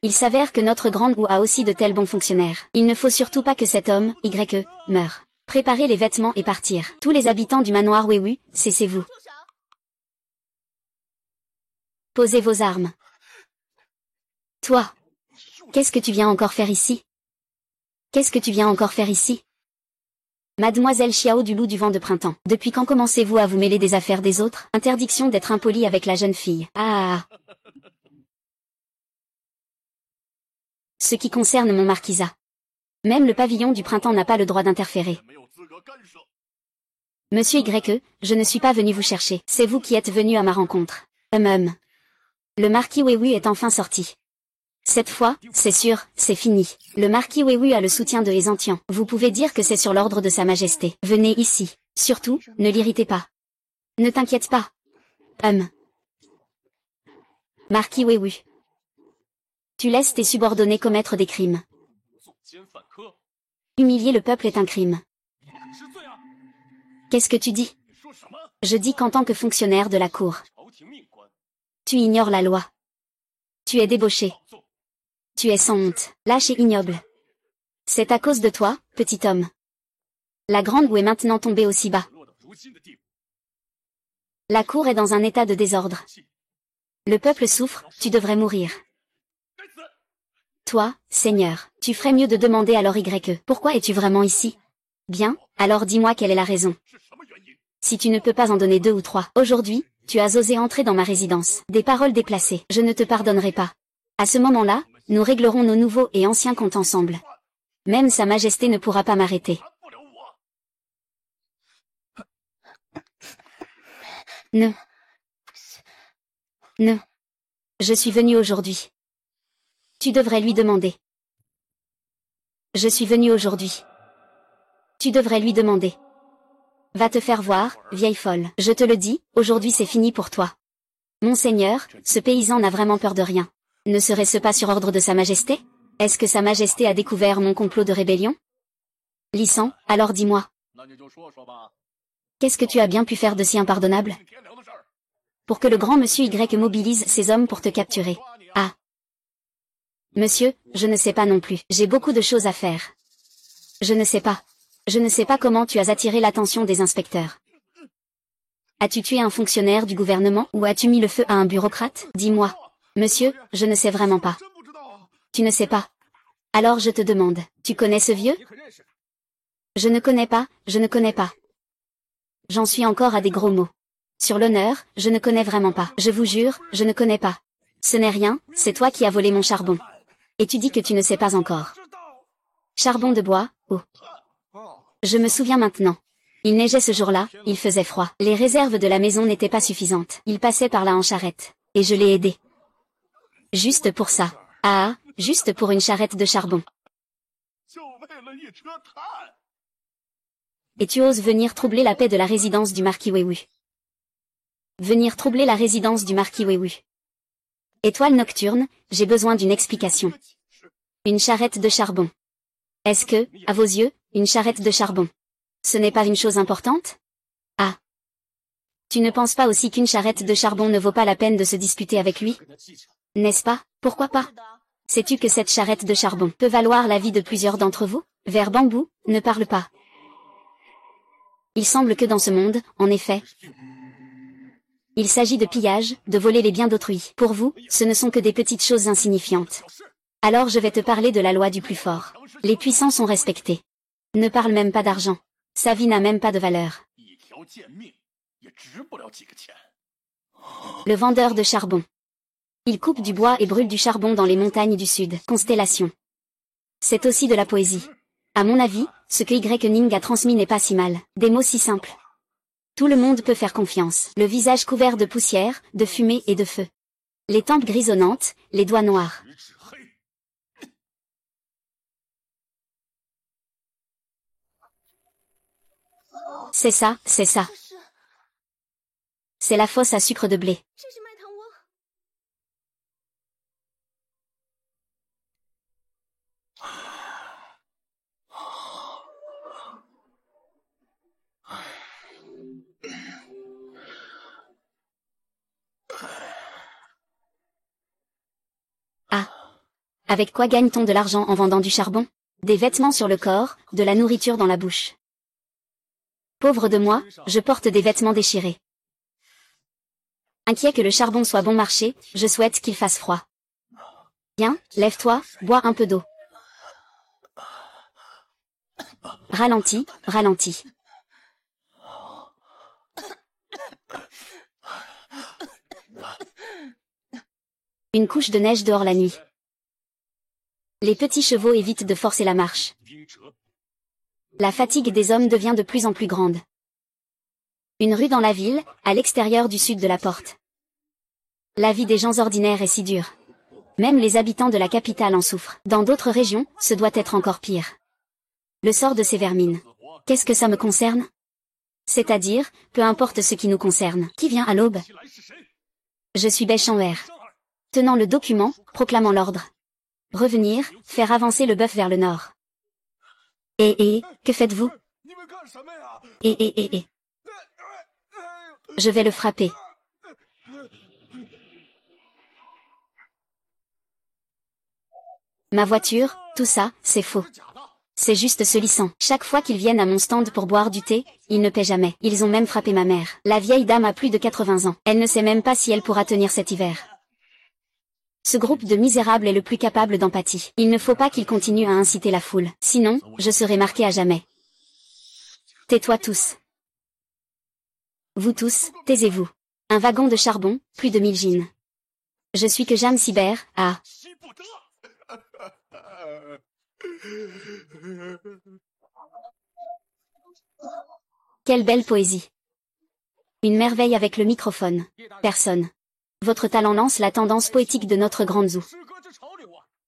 Il s'avère que notre grande Wu a aussi de tels bons fonctionnaires. Il ne faut surtout pas que cet homme, YE, meure. Préparez les vêtements et partir. Tous les habitants du manoir Weiwu, cessez-vous. Posez vos armes. Toi. Qu'est-ce que tu viens encore faire ici? Qu'est-ce que tu viens encore faire ici? Mademoiselle Xiao du loup du vent de printemps. Depuis quand commencez-vous à vous mêler des affaires des autres? Interdiction d'être impoli avec la jeune fille. Ah. Ce qui concerne mon marquisat. Même le pavillon du printemps n'a pas le droit d'interférer. Monsieur YE, je ne suis pas venu vous chercher. C'est vous qui êtes venu à ma rencontre. Le marquis Weiwu est enfin sorti. Cette fois, c'est sûr, c'est fini. Le marquis Weiwu a le soutien de Hézantian. Vous pouvez dire que c'est sur l'ordre de Sa Majesté. Venez ici. Surtout, ne l'irritez pas. Ne t'inquiète pas. Marquis Weiwu. Tu laisses tes subordonnés commettre des crimes. Humilier le peuple est un crime. Qu'est-ce que tu dis? Je dis qu'en tant que fonctionnaire de la cour, tu ignores la loi. Tu es débauché. Tu es sans honte, lâche et ignoble. C'est à cause de toi, petit homme. La grande Wu est maintenant tombée aussi bas. La cour est dans un état de désordre. Le peuple souffre, tu devrais mourir. Toi, Seigneur, tu ferais mieux de demander alors YE. Pourquoi es-tu vraiment ici? Bien, alors dis-moi quelle est la raison. Si tu ne peux pas en donner 2 ou 3. Aujourd'hui, tu as osé entrer dans ma résidence. Des paroles déplacées. Je ne te pardonnerai pas. À ce moment-là, nous réglerons nos nouveaux et anciens comptes ensemble. Même Sa Majesté ne pourra pas m'arrêter. Non. Non. Je suis venu aujourd'hui. Tu devrais lui demander. Je suis venu aujourd'hui. Tu devrais lui demander. Va te faire voir, vieille folle. Je te le dis, aujourd'hui c'est fini pour toi. Monseigneur, ce paysan n'a vraiment peur de rien. Ne serait-ce pas sur ordre de Sa Majesté? Est-ce que Sa Majesté a découvert mon complot de rébellion? Lisan, alors dis-moi. Qu'est-ce que tu as bien pu faire de si impardonnable? Pour que le grand monsieur Y mobilise ses hommes pour te capturer. Ah. Monsieur, je ne sais pas non plus. J'ai beaucoup de choses à faire. Je ne sais pas. Je ne sais pas comment tu as attiré l'attention des inspecteurs. As-tu tué un fonctionnaire du gouvernement ou as-tu mis le feu à un bureaucrate? Dis-moi. Monsieur, je ne sais vraiment pas. Tu ne sais pas. Alors je te demande, tu connais ce vieux? Je ne connais pas, je ne connais pas. J'en suis encore à des gros mots. Sur l'honneur, je ne connais vraiment pas. Je vous jure, je ne connais pas. Ce n'est rien, c'est toi qui as volé mon charbon. Et tu dis que tu ne sais pas encore. Charbon de bois, oh. Je me souviens maintenant. Il neigeait ce jour-là, il faisait froid. Les réserves de la maison n'étaient pas suffisantes. Il passait par là en charrette. Et je l'ai aidé. Juste pour ça. Ah, juste pour une charrette de charbon. Et tu oses venir troubler la paix de la résidence du marquis Weiwu. Venir troubler la résidence du marquis Weiwu. Étoile nocturne, j'ai besoin d'une explication. Une charrette de charbon. Est-ce que, à vos yeux, une charrette de charbon, ce n'est pas une chose importante? Ah. Tu ne penses pas aussi qu'une charrette de charbon ne vaut pas la peine de se disputer avec lui? N'est-ce pas? Pourquoi pas? Sais-tu que cette charrette de charbon peut valoir la vie de plusieurs d'entre vous? Vers bambou, ne parle pas. Il semble que dans ce monde, en effet, Il s'agit de pillage, de voler les biens d'autrui. Pour vous, ce ne sont que des petites choses insignifiantes. Alors je vais te parler de la loi du plus fort. Les puissants sont respectés. Ne parle même pas d'argent. Sa vie n'a même pas de valeur. Le vendeur de charbon. Il coupe du bois et brûle du charbon dans les montagnes du sud. Constellation. C'est aussi de la poésie. À mon avis, ce que Ning a transmis n'est pas si mal. Des mots si simples. Tout le monde peut faire confiance. Le visage couvert de poussière, de fumée et de feu. Les tempes grisonnantes, les doigts noirs. C'est ça, c'est ça. C'est la fosse à sucre de blé. Ah. Avec quoi gagne-t-on de l'argent en vendant du charbon? Des vêtements sur le corps, de la nourriture dans la bouche. Pauvre de moi, je porte des vêtements déchirés. Inquiet que le charbon soit bon marché, je souhaite qu'il fasse froid. Viens, lève-toi, bois un peu d'eau. Ralentis, ralentis. Une couche de neige dehors la nuit. Les petits chevaux évitent de forcer la marche. La fatigue des hommes devient de plus en plus grande. Une rue dans la ville, à l'extérieur du sud de la porte. La vie des gens ordinaires est si dure. Même les habitants de la capitale en souffrent. Dans d'autres régions, ce doit être encore pire. Le sort de ces vermines. Qu'est-ce que ça me concerne? C'est-à-dire, peu importe ce qui nous concerne. Qui vient à l'aube? Je suis Béchamber. Tenant le document, proclamant l'ordre. Revenir, faire avancer le bœuf vers le nord. Que faites-vous? Je vais le frapper. Ma voiture, tout ça, c'est faux. C'est juste ce lissant. Chaque fois qu'ils viennent à mon stand pour boire du thé, ils ne paient jamais. Ils ont même frappé ma mère. La vieille dame a plus de 80 ans. Elle ne sait même pas si elle pourra tenir cet hiver. Ce groupe de misérables est le plus capable d'empathie. Il ne faut pas qu'il continue à inciter la foule. Sinon, je serai marqué à jamais. Tais-toi tous. Vous tous, taisez-vous. Un wagon de charbon, plus de 1000 jeans. Je suis que Jeanne Cyber, ah. Quelle belle poésie. Une merveille avec le microphone. Personne. Votre talent lance la tendance poétique de notre grande zoo.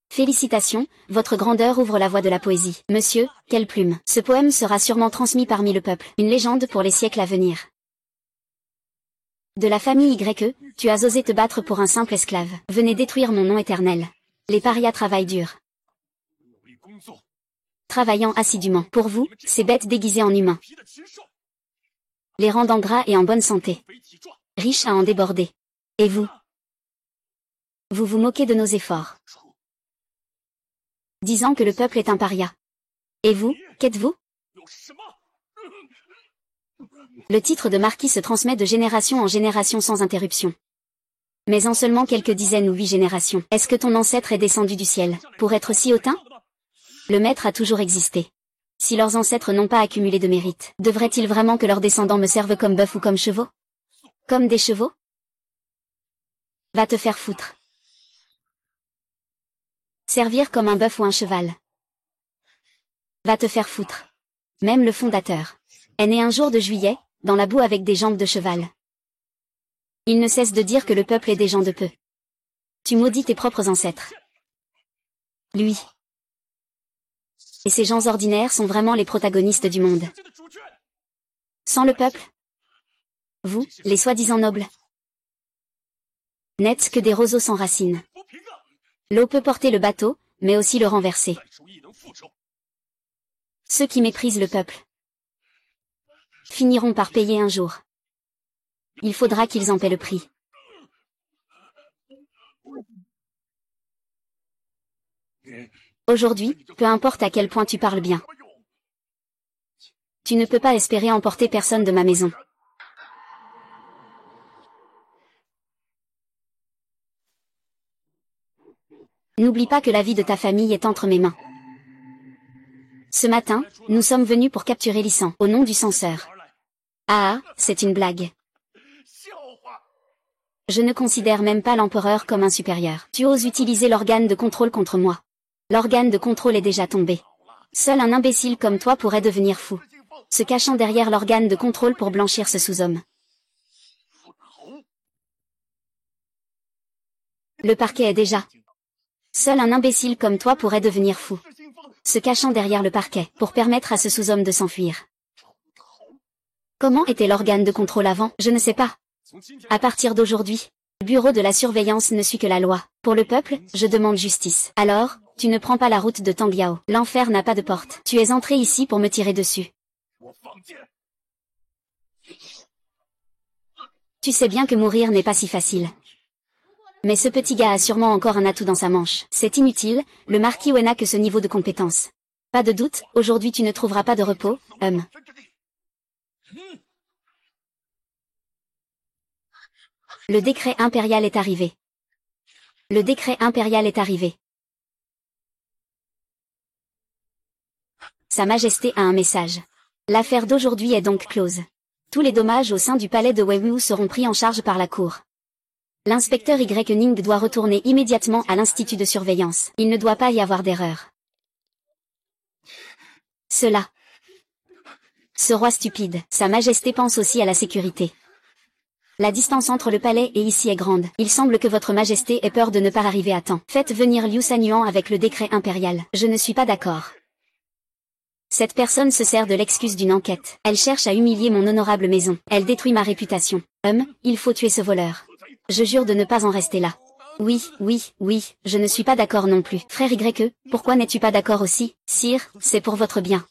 Félicitations, votre grandeur ouvre la voie de la poésie. Monsieur, quelle plume. Ce poème sera sûrement transmis parmi le peuple. Une légende pour les siècles à venir. De la famille YE, tu as osé te battre pour un simple esclave. Venez détruire mon nom éternel. Les parias travaillent dur. Travaillant assidûment. Pour vous, ces bêtes déguisées en humains. Les rendant gras et en bonne santé. Riches à en déborder. Et vous? Vous vous moquez de nos efforts. Disant que le peuple est un paria. Et vous, qu'êtes-vous? Le titre de marquis se transmet de génération en génération sans interruption. Mais en seulement quelques dizaines ou 8 générations. Est-ce que ton ancêtre est descendu du ciel, pour être si hautain? Le maître a toujours existé. Si leurs ancêtres n'ont pas accumulé de mérite, devrait-il vraiment que leurs descendants me servent comme bœufs ou comme chevaux? Comme des chevaux? Va te faire foutre. Servir comme un bœuf ou un cheval. Va te faire foutre. Même le fondateur est né un jour de juillet, dans la boue avec des jambes de cheval. Il ne cesse de dire que le peuple est des gens de peu. Tu maudis tes propres ancêtres. Lui. Et ces gens ordinaires sont vraiment les protagonistes du monde. Sans le peuple? Vous, les soi-disant nobles? N'êtes que des roseaux sans racines. L'eau peut porter le bateau, mais aussi le renverser. Ceux qui méprisent le peuple finiront par payer un jour. Il faudra qu'ils en paient le prix. Aujourd'hui, peu importe à quel point tu parles bien. Tu ne peux pas espérer emporter personne de ma maison. N'oublie pas que la vie de ta famille est entre mes mains. Ce matin, nous sommes venus pour capturer Lisan, au nom du censeur. Ah, c'est une blague. Je ne considère même pas l'empereur comme un supérieur. Tu oses utiliser l'organe de contrôle contre moi. L'organe de contrôle est déjà tombé. Seul un imbécile comme toi pourrait devenir fou, se cachant derrière l'organe de contrôle pour blanchir ce sous-homme. Le parquet est déjà. Seul un imbécile comme toi pourrait devenir fou, se cachant derrière le parquet, pour permettre à ce sous-homme de s'enfuir. Comment était l'organe de contrôle avant? Je ne sais pas. À partir d'aujourd'hui, le bureau de la surveillance ne suit que la loi. Pour le peuple, je demande justice. Alors, tu ne prends pas la route de Tangliao. L'enfer n'a pas de porte. Tu es entré ici pour me tirer dessus. Tu sais bien que mourir n'est pas si facile. Mais ce petit gars a sûrement encore un atout dans sa manche. C'est inutile, le marquis Wen n'a que ce niveau de compétence. Pas de doute, aujourd'hui tu ne trouveras pas de repos, Le décret impérial est arrivé. Le décret impérial est arrivé. Sa Majesté a un message. L'affaire d'aujourd'hui est donc close. Tous les dommages au sein du palais de Weiwu seront pris en charge par la cour. L'inspecteur Ning doit retourner immédiatement à l'institut de surveillance. Il ne doit pas y avoir d'erreur. Cela. Ce roi stupide, Sa Majesté pense aussi à la sécurité. La distance entre le palais et ici est grande. Il semble que votre Majesté ait peur de ne pas arriver à temps. Faites venir Liu Sanyuan avec le décret impérial. Je ne suis pas d'accord. Cette personne se sert de l'excuse d'une enquête. Elle cherche à humilier mon honorable maison. Elle détruit ma réputation. Il faut tuer ce voleur. Je jure de ne pas en rester là. Oui, je ne suis pas d'accord non plus. Frère YE, pourquoi n'es-tu pas d'accord aussi? Sire, c'est pour votre bien.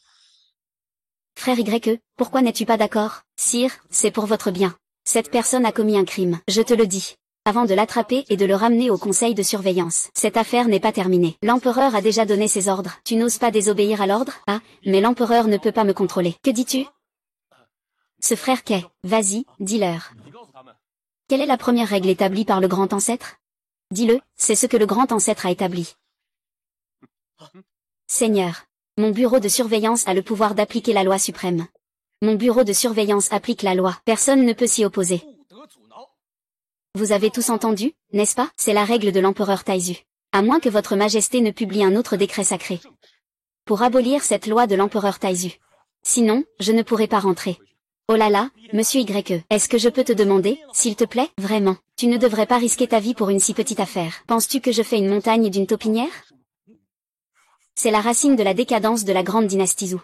Frère YE, pourquoi n'es-tu pas d'accord? Sire, c'est pour votre bien. Cette personne a commis un crime, je te le dis. Avant de l'attraper et de le ramener au conseil de surveillance. Cette affaire n'est pas terminée. L'empereur a déjà donné ses ordres. Tu n'oses pas désobéir à l'ordre? Ah, mais l'empereur ne peut pas me contrôler. Que dis-tu? Ce frère qu'est, vas-y, dis-leur. Quelle est la première règle établie par le grand ancêtre? Dis-le, c'est ce que le grand ancêtre a établi. Seigneur, mon bureau de surveillance a le pouvoir d'appliquer la loi suprême. Mon bureau de surveillance applique la loi. Personne ne peut s'y opposer. Vous avez tous entendu, n'est-ce pas? C'est la règle de l'empereur Taizu. À moins que votre majesté ne publie un autre décret sacré. Pour abolir cette loi de l'empereur Taizu. Sinon, je ne pourrai pas rentrer. Oh là là, monsieur YE, est-ce que je peux te demander, s'il te plaît? Vraiment, tu ne devrais pas risquer ta vie pour une si petite affaire. Penses-tu que je fais une montagne d'une taupinière? C'est la racine de la décadence de la grande dynastie Zhou.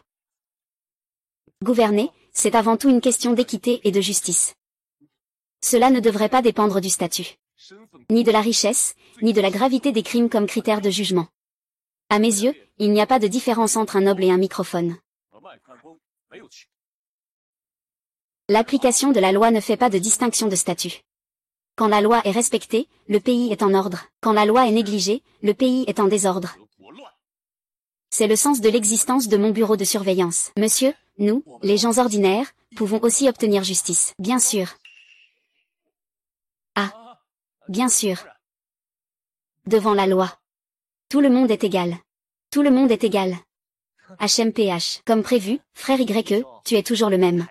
Gouverner, c'est avant tout une question d'équité et de justice. Cela ne devrait pas dépendre du statut, ni de la richesse, ni de la gravité des crimes comme critère de jugement. À mes yeux, il n'y a pas de différence entre un noble et un microphone. L'application de la loi ne fait pas de distinction de statut. Quand la loi est respectée, le pays est en ordre. Quand la loi est négligée, le pays est en désordre. C'est le sens de l'existence de mon bureau de surveillance. Monsieur, nous, les gens ordinaires, pouvons aussi obtenir justice. Bien sûr. Ah. Bien sûr. Devant la loi. Tout le monde est égal. Tout le monde est égal. HMPH. Comme prévu, frère YE, tu es toujours le même.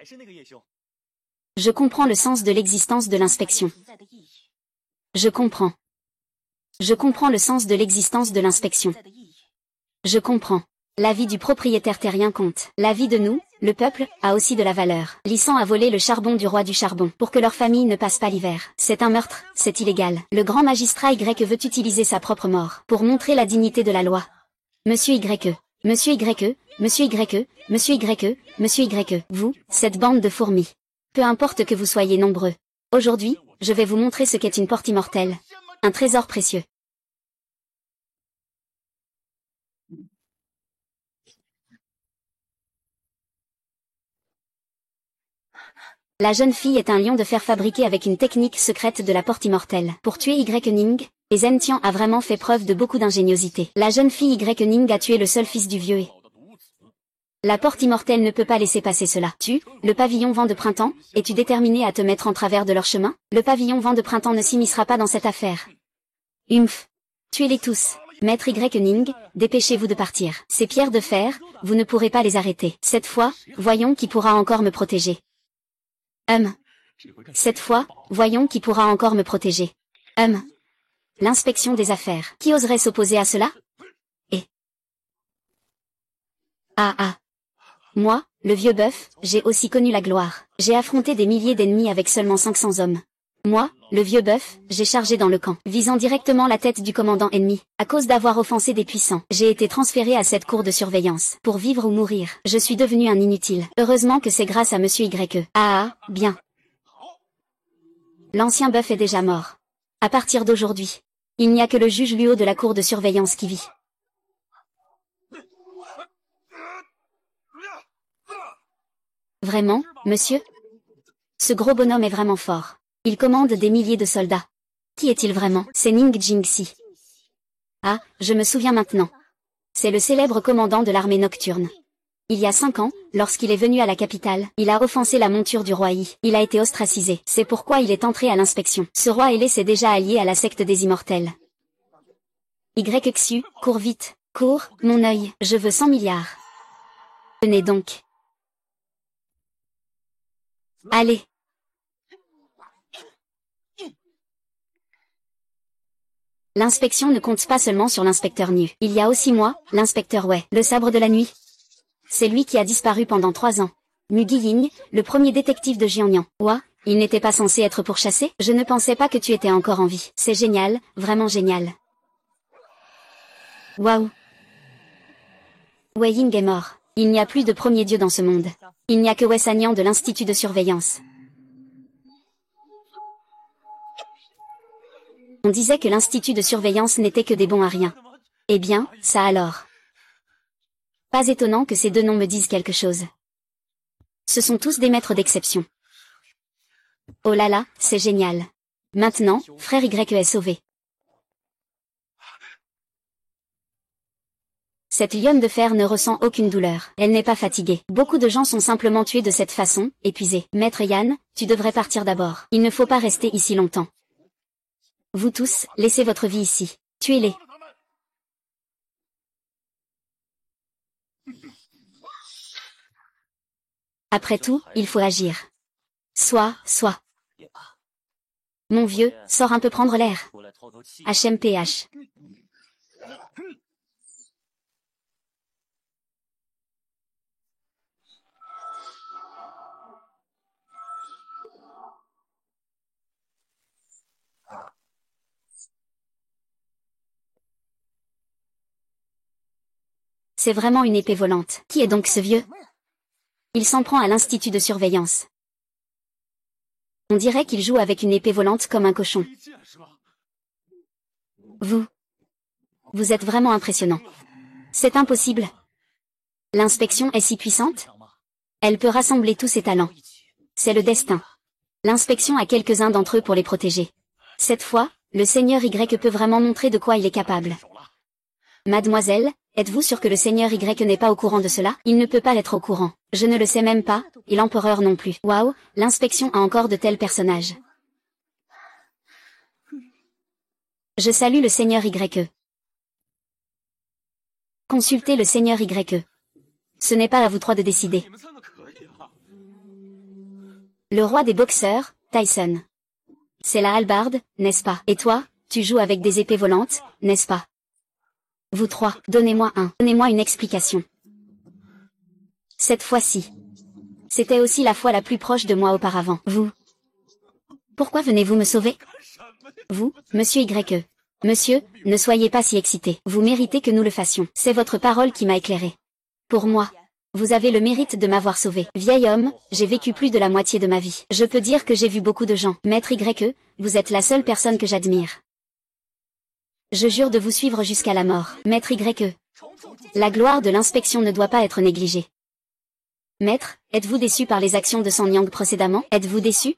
Je comprends le sens de l'existence de l'inspection. Je comprends. Je comprends le sens de l'existence de l'inspection. Je comprends. La vie du propriétaire terrien compte. La vie de nous, le peuple, a aussi de la valeur. Lisan a volé le charbon du roi du charbon, pour que leur famille ne passe pas l'hiver. C'est un meurtre, c'est illégal. Le grand magistrat Y veut utiliser sa propre mort, pour montrer la dignité de la loi. Monsieur YE, Monsieur YE, Monsieur YE, Monsieur YE, Monsieur YE, vous, cette bande de fourmis. Peu importe que vous soyez nombreux. Aujourd'hui, je vais vous montrer ce qu'est une porte immortelle. Un trésor précieux. La jeune fille est un lion de fer fabriqué avec une technique secrète de la porte immortelle. Pour tuer Ning, et Zhen Tian a vraiment fait preuve de beaucoup d'ingéniosité. La jeune fille Ning a tué le seul fils du vieux et... La porte immortelle ne peut pas laisser passer cela. Tu, le pavillon vent de printemps, es-tu déterminé à te mettre en travers de leur chemin? Le pavillon vent de printemps ne s'immiscera pas dans cette affaire. Tuez-les tous. Maître Y Ning, dépêchez-vous de partir. Ces pierres de fer, vous ne pourrez pas les arrêter. Cette fois, voyons qui pourra encore me protéger. Cette fois, voyons qui pourra encore me protéger. L'inspection des affaires. Qui oserait s'opposer à cela? Et... Moi, le vieux bœuf, j'ai aussi connu la gloire. J'ai affronté des milliers d'ennemis avec seulement 500 hommes. Moi, le vieux bœuf, j'ai chargé dans le camp, visant directement la tête du commandant ennemi. À cause d'avoir offensé des puissants, j'ai été transféré à cette cour de surveillance. Pour vivre ou mourir, je suis devenu un inutile. Heureusement que c'est grâce à Monsieur Y. Bien. L'ancien bœuf est déjà mort. À partir d'aujourd'hui, il n'y a que le juge Luo de la cour de surveillance qui vit. Vraiment, monsieur? Ce gros bonhomme est vraiment fort. Il commande des milliers de soldats. Qui est-il vraiment? C'est Ning Jingxi. Ah, je me souviens maintenant. C'est le célèbre commandant de l'armée nocturne. Il y a 5 ans, lorsqu'il est venu à la capitale, il a offensé la monture du roi Yi. Il a été ostracisé. C'est pourquoi il est entré à l'inspection. Ce roi ailé s'est déjà allié à la secte des immortels. YXU, cours vite. Cours, mon œil. Je veux 100 milliards. Venez donc. Allez. L'inspection ne compte pas seulement sur l'inspecteur Nu. Il y a aussi moi, l'inspecteur Wei, le sabre de la nuit. C'est lui qui a disparu pendant 3 ans. Mugi Ying, le premier détective de Jiangnan. Ouah, il n'était pas censé être pourchassé? Je ne pensais pas que tu étais encore en vie. C'est génial, vraiment génial. Waouh. Wei Ying est mort. Il n'y a plus de premier dieu dans ce monde. Il n'y a que Wei Sanyan de l'Institut de surveillance. On disait que l'Institut de surveillance n'était que des bons à rien. Eh bien, ça alors. Pas étonnant que ces deux noms me disent quelque chose. Ce sont tous des maîtres d'exception. Oh là là, c'est génial. Maintenant, frère Y est sauvé. Cette lionne de fer ne ressent aucune douleur. Elle n'est pas fatiguée. Beaucoup de gens sont simplement tués de cette façon, épuisés. Maître Yan, tu devrais partir d'abord. Il ne faut pas rester ici longtemps. Vous tous, laissez votre vie ici. Tuez-les. Après tout, il faut agir. Soit. Mon vieux, sors un peu prendre l'air. HMPH. C'est vraiment une épée volante. Qui est donc ce vieux? Il s'en prend à l'Institut de surveillance. On dirait qu'il joue avec une épée volante comme un cochon. Vous êtes vraiment impressionnant. C'est impossible. L'inspection est si puissante? Elle peut rassembler tous ses talents. C'est le destin. L'inspection a quelques-uns d'entre eux pour les protéger. Cette fois, le Seigneur Y peut vraiment montrer de quoi il est capable. Mademoiselle, êtes-vous sûre que le Seigneur Y n'est pas au courant de cela? Il ne peut pas être au courant. Je ne le sais même pas, et l'empereur non plus. Waouh, l'inspection a encore de tels personnages. Je salue le Seigneur Y. Consultez le Seigneur Y. Ce n'est pas à vous trois de décider. Le roi des boxeurs, Tyson. C'est la hallebarde, n'est-ce pas? Et toi, tu joues avec des épées volantes, n'est-ce pas? Vous trois, donnez-moi une explication. Cette fois-ci. C'était aussi la fois la plus proche de moi auparavant. Vous. Pourquoi venez-vous me sauver? Vous, monsieur Y. Monsieur, ne soyez pas si excité. Vous méritez que nous le fassions. C'est votre parole qui m'a éclairé. Pour moi. Vous avez le mérite de m'avoir sauvé. Vieil homme, j'ai vécu plus de la moitié de ma vie. Je peux dire que j'ai vu beaucoup de gens. Maître Y, vous êtes la seule personne que j'admire. Je jure de vous suivre jusqu'à la mort. Maître Y. La gloire de l'inspection ne doit pas être négligée. Maître, êtes-vous déçu par les actions de San Yang précédemment? Êtes-vous déçu?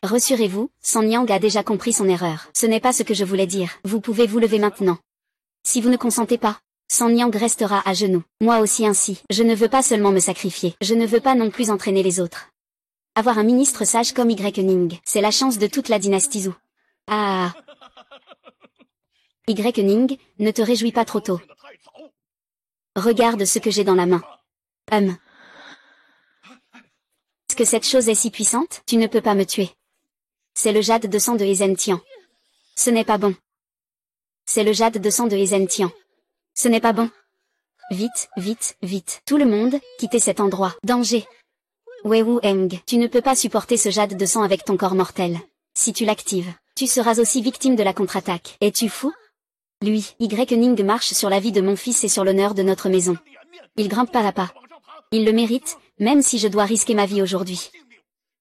Rassurez-vous, San Yang a déjà compris son erreur. Ce n'est pas ce que je voulais dire. Vous pouvez vous lever maintenant. Si vous ne consentez pas, San Yang restera à genoux. Moi aussi ainsi. Je ne veux pas seulement me sacrifier. Je ne veux pas non plus entraîner les autres. Avoir un ministre sage comme Y Ning, c'est la chance de toute la dynastie Zhou. Ah. Ning, ne te réjouis pas trop tôt. Regarde ce que j'ai dans la main. Est-ce que cette chose est si puissante? Tu ne peux pas me tuer. C'est le jade de sang de He Tian. Ce n'est pas bon. C'est le jade de sang de He Tian. Ce n'est pas bon. Vite, vite, vite. Tout le monde, quittez cet endroit. Danger. Wei Wu Heng, tu ne peux pas supporter ce jade de sang avec ton corps mortel. Si tu l'actives, tu seras aussi victime de la contre-attaque. Es-tu fou? Lui, Ning marche sur la vie de mon fils et sur l'honneur de notre maison. Il grimpe pas à pas. Il le mérite, même si je dois risquer ma vie aujourd'hui.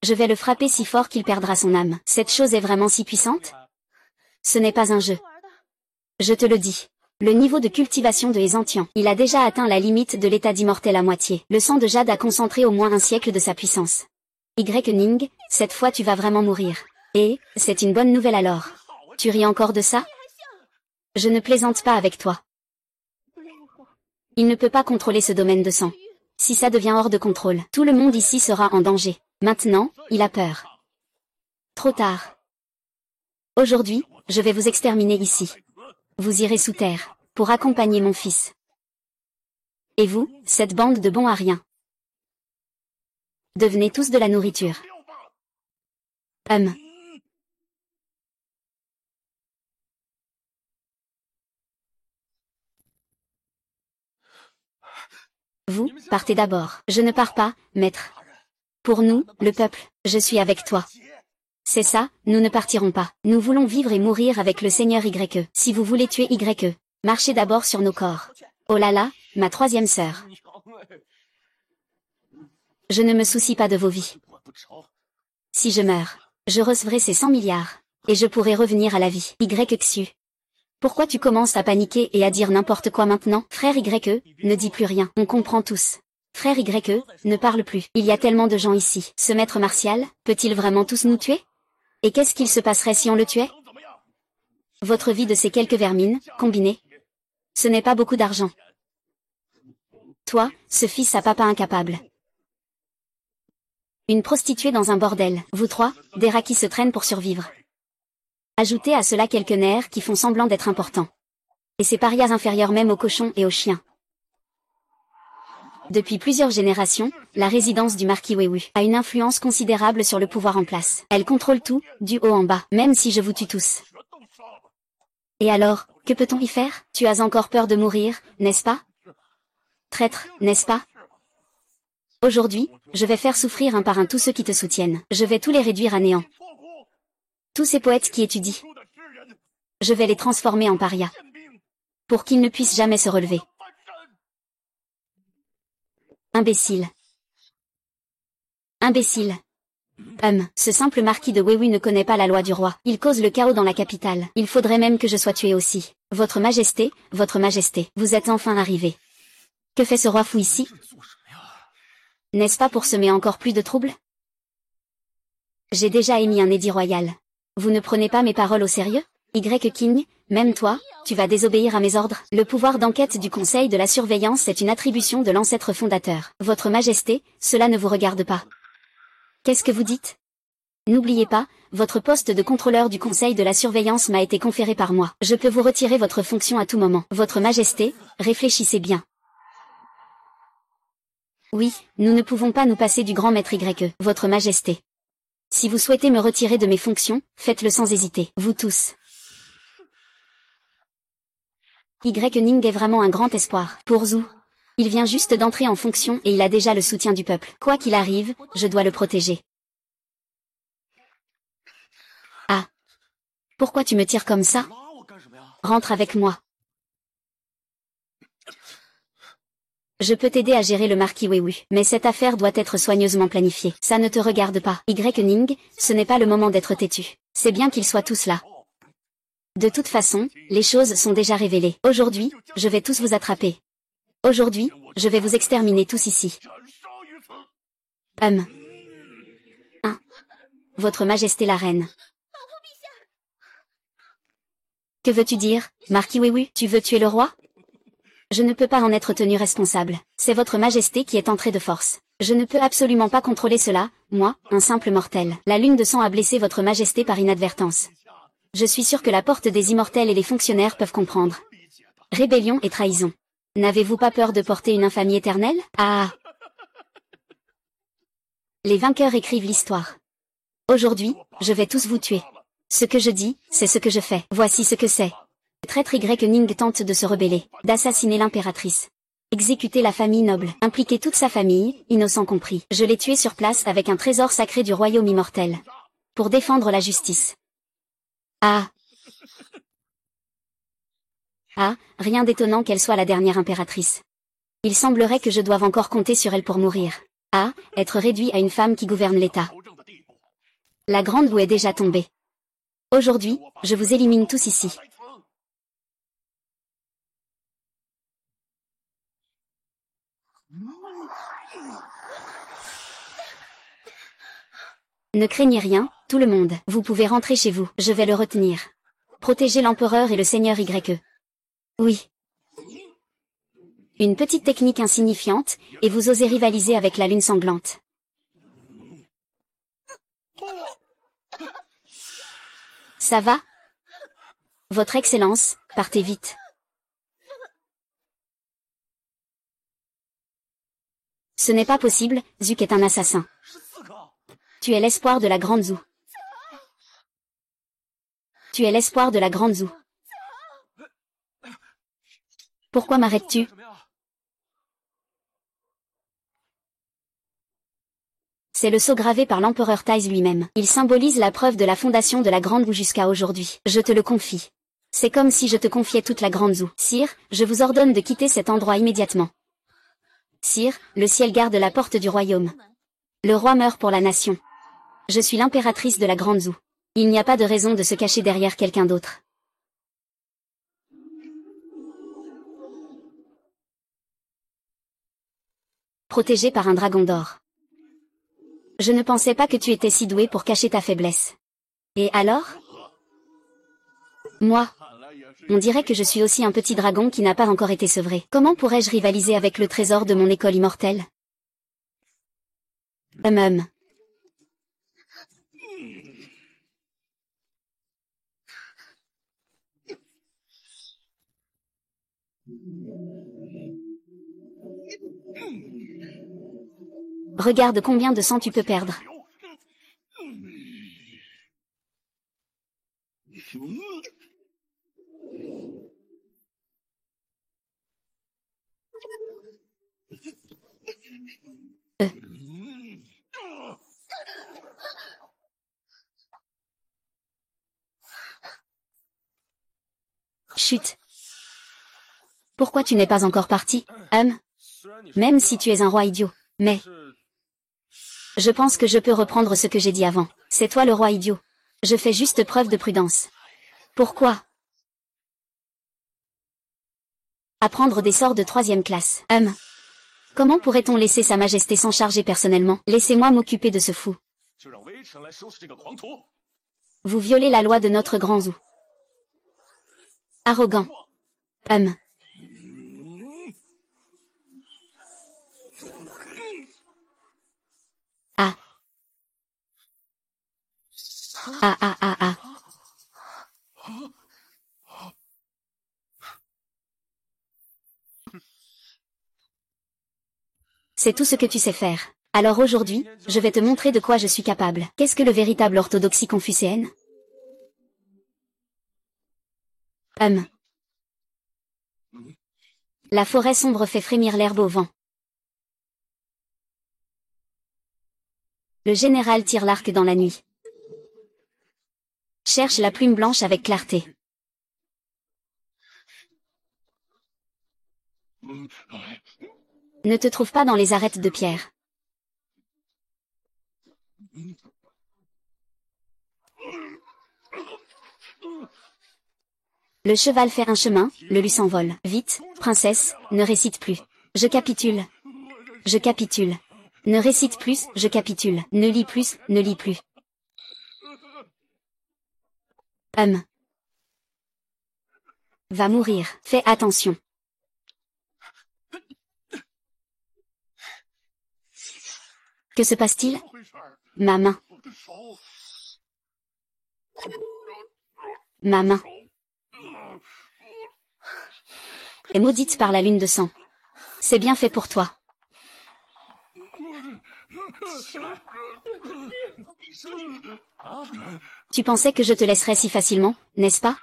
Je vais le frapper si fort qu'il perdra son âme. Cette chose est vraiment si puissante? Ce n'est pas un jeu. Je te le dis. Le niveau de cultivation de He Tian, il a déjà atteint la limite de l'état d'immortel à moitié. Le sang de jade a concentré au moins un siècle de sa puissance. Ning, cette fois tu vas vraiment mourir. Et, c'est une bonne nouvelle alors. Tu ris encore de ça? Je ne plaisante pas avec toi. Il ne peut pas contrôler ce domaine de sang. Si ça devient hors de contrôle, tout le monde ici sera en danger. Maintenant, il a peur. Trop tard. Aujourd'hui, je vais vous exterminer ici. Vous irez sous terre, pour accompagner mon fils. Et vous, cette bande de bons à rien. Devenez tous de la nourriture. Vous, partez d'abord. Je ne pars pas, maître. Pour nous, le peuple, je suis avec toi. C'est ça, nous ne partirons pas. Nous voulons vivre et mourir avec le Seigneur YE. Si vous voulez tuer YE, marchez d'abord sur nos corps. Oh là là, ma troisième sœur. Je ne me soucie pas de vos vies. Si je meurs, je recevrai ces 100 milliards, et je pourrai revenir à la vie. Xu. Pourquoi tu commences à paniquer et à dire n'importe quoi maintenant? Frère YE, ne dis plus rien, on comprend tous. Frère YE, ne parle plus. Il y a tellement de gens ici. Ce maître martial, peut-il vraiment tous nous tuer? Et qu'est-ce qu'il se passerait si on le tuait? Votre vie de ces quelques vermines, combinées. Ce n'est pas beaucoup d'argent. Toi, ce fils à papa incapable. Une prostituée dans un bordel. Vous trois, des rats qui se traînent pour survivre. Ajoutez à cela quelques nerfs qui font semblant d'être importants. Et ces parias inférieurs même aux cochons et aux chiens. Depuis plusieurs générations, la résidence du marquis Wei Wu a une influence considérable sur le pouvoir en place. Elle contrôle tout, du haut en bas, même si je vous tue tous. Et alors, que peut-on y faire? Tu as encore peur de mourir, n'est-ce pas? Traître, n'est-ce pas? Aujourd'hui, je vais faire souffrir un par un tous ceux qui te soutiennent. Je vais tous les réduire à néant. Tous ces poètes qui étudient. Je vais les transformer en parias. Pour qu'ils ne puissent jamais se relever. Imbécile. Imbécile. Ce simple marquis de Wei Wu ne connaît pas la loi du roi. Il cause le chaos dans la capitale. Il faudrait même que je sois tué aussi. Votre Majesté, vous êtes enfin arrivé. Que fait ce roi fou ici? N'est-ce pas pour semer encore plus de troubles? J'ai déjà émis un édit royal. Vous ne prenez pas mes paroles au sérieux? King, même toi, tu vas désobéir à mes ordres. Le pouvoir d'enquête du Conseil de la Surveillance est une attribution de l'ancêtre fondateur. Votre Majesté, cela ne vous regarde pas. Qu'est-ce que vous dites? N'oubliez pas, votre poste de contrôleur du Conseil de la Surveillance m'a été conféré par moi. Je peux vous retirer votre fonction à tout moment. Votre Majesté, réfléchissez bien. Oui, nous ne pouvons pas nous passer du grand maître YE, votre Majesté. Si vous souhaitez me retirer de mes fonctions, faites-le sans hésiter. Vous tous. Ning est vraiment un grand espoir. Pour Zhou. Il vient juste d'entrer en fonction et il a déjà le soutien du peuple. Quoi qu'il arrive, je dois le protéger. Ah. Pourquoi tu me tires comme ça? Rentre avec moi. Je peux t'aider à gérer le marquis Wei Wu, mais cette affaire doit être soigneusement planifiée. Ça ne te regarde pas. Ning, ce n'est pas le moment d'être têtu. C'est bien qu'ils soient tous là. De toute façon, les choses sont déjà révélées. Aujourd'hui, je vais tous vous attraper. Aujourd'hui, je vais vous exterminer tous ici. Votre Majesté la Reine. Que veux-tu dire, marquis Wei Wu? Tu veux tuer le roi? Je ne peux pas en être tenu responsable. C'est votre Majesté qui est entrée de force. Je ne peux absolument pas contrôler cela, moi, un simple mortel. La lune de sang a blessé votre Majesté par inadvertance. Je suis sûr que la porte des immortels et les fonctionnaires peuvent comprendre. Rébellion et trahison. N'avez-vous pas peur de porter une infamie éternelle? Ah! Les vainqueurs écrivent l'histoire. Aujourd'hui, je vais tous vous tuer. Ce que je dis, c'est ce que je fais. Voici ce que c'est. Le traître Ning tente de se rebeller, d'assassiner l'impératrice. Exécuter la famille noble, impliquer toute sa famille, innocent compris. Je l'ai tué sur place avec un trésor sacré du royaume immortel. Pour défendre la justice. Ah! Ah, rien d'étonnant qu'elle soit la dernière impératrice. Il semblerait que je doive encore compter sur elle pour mourir. Ah, être réduit à une femme qui gouverne l'État. La grande boue est déjà tombée. Aujourd'hui, je vous élimine tous ici. Ne craignez rien, tout le monde. Vous pouvez rentrer chez vous. Je vais le retenir. Protéger l'empereur et le seigneur YE. Oui. Une petite technique insignifiante, et vous osez rivaliser avec la lune sanglante. Ça va? Votre Excellence, partez vite. Ce n'est pas possible, Zuc est un assassin. Tu es l'espoir de la Grande Zou. Tu es l'espoir de la Grande Zou. Pourquoi m'arrêtes-tu? C'est le sceau gravé par l'empereur Taiz lui-même. Il symbolise la preuve de la fondation de la Grande Zou jusqu'à aujourd'hui. Je te le confie. C'est comme si je te confiais toute la Grande Zou. Sire, je vous ordonne de quitter cet endroit immédiatement. Sire, le ciel garde la porte du royaume. Le roi meurt pour la nation. Je suis l'impératrice de la Grande Zou. Il n'y a pas de raison de se cacher derrière quelqu'un d'autre. Protégé par un dragon d'or. Je ne pensais pas que tu étais si doué pour cacher ta faiblesse. Et alors? Moi? On dirait que je suis aussi un petit dragon qui n'a pas encore été sevré. Comment pourrais-je rivaliser avec le trésor de mon école immortelle? Hum. Regarde combien de sang tu peux perdre. Chut. Pourquoi tu n'es pas encore parti, Même si tu es un roi idiot. Mais... je pense que je peux reprendre ce que j'ai dit avant. C'est toi le roi idiot. Je fais juste preuve de prudence. Pourquoi? Apprendre des sorts de 3e classe. Comment pourrait-on laisser Sa Majesté s'en charger personnellement? Laissez-moi m'occuper de ce fou. Vous violez la loi de notre grand Zou. Arrogant. Ah. Ah ah ah ah. C'est tout ce que tu sais faire. Alors aujourd'hui, je vais te montrer de quoi je suis capable. Qu'est-ce que le véritable orthodoxie confucéenne? La forêt sombre fait frémir l'herbe au vent. Le général tire l'arc dans la nuit. Cherche la plume blanche avec clarté. Ne te trouve pas dans les arêtes de pierre. Le cheval fait un chemin, le lut s'envole. Vite, princesse, ne récite plus. Je capitule. Je capitule. Ne récite plus, je capitule. Ne lis plus, ne lis plus. Va mourir. Fais attention. Que se passe-t-il? Ma main. Ma main est maudite par la lune de sang. C'est bien fait pour toi. Tu pensais que je te laisserais si facilement, n'est-ce pas?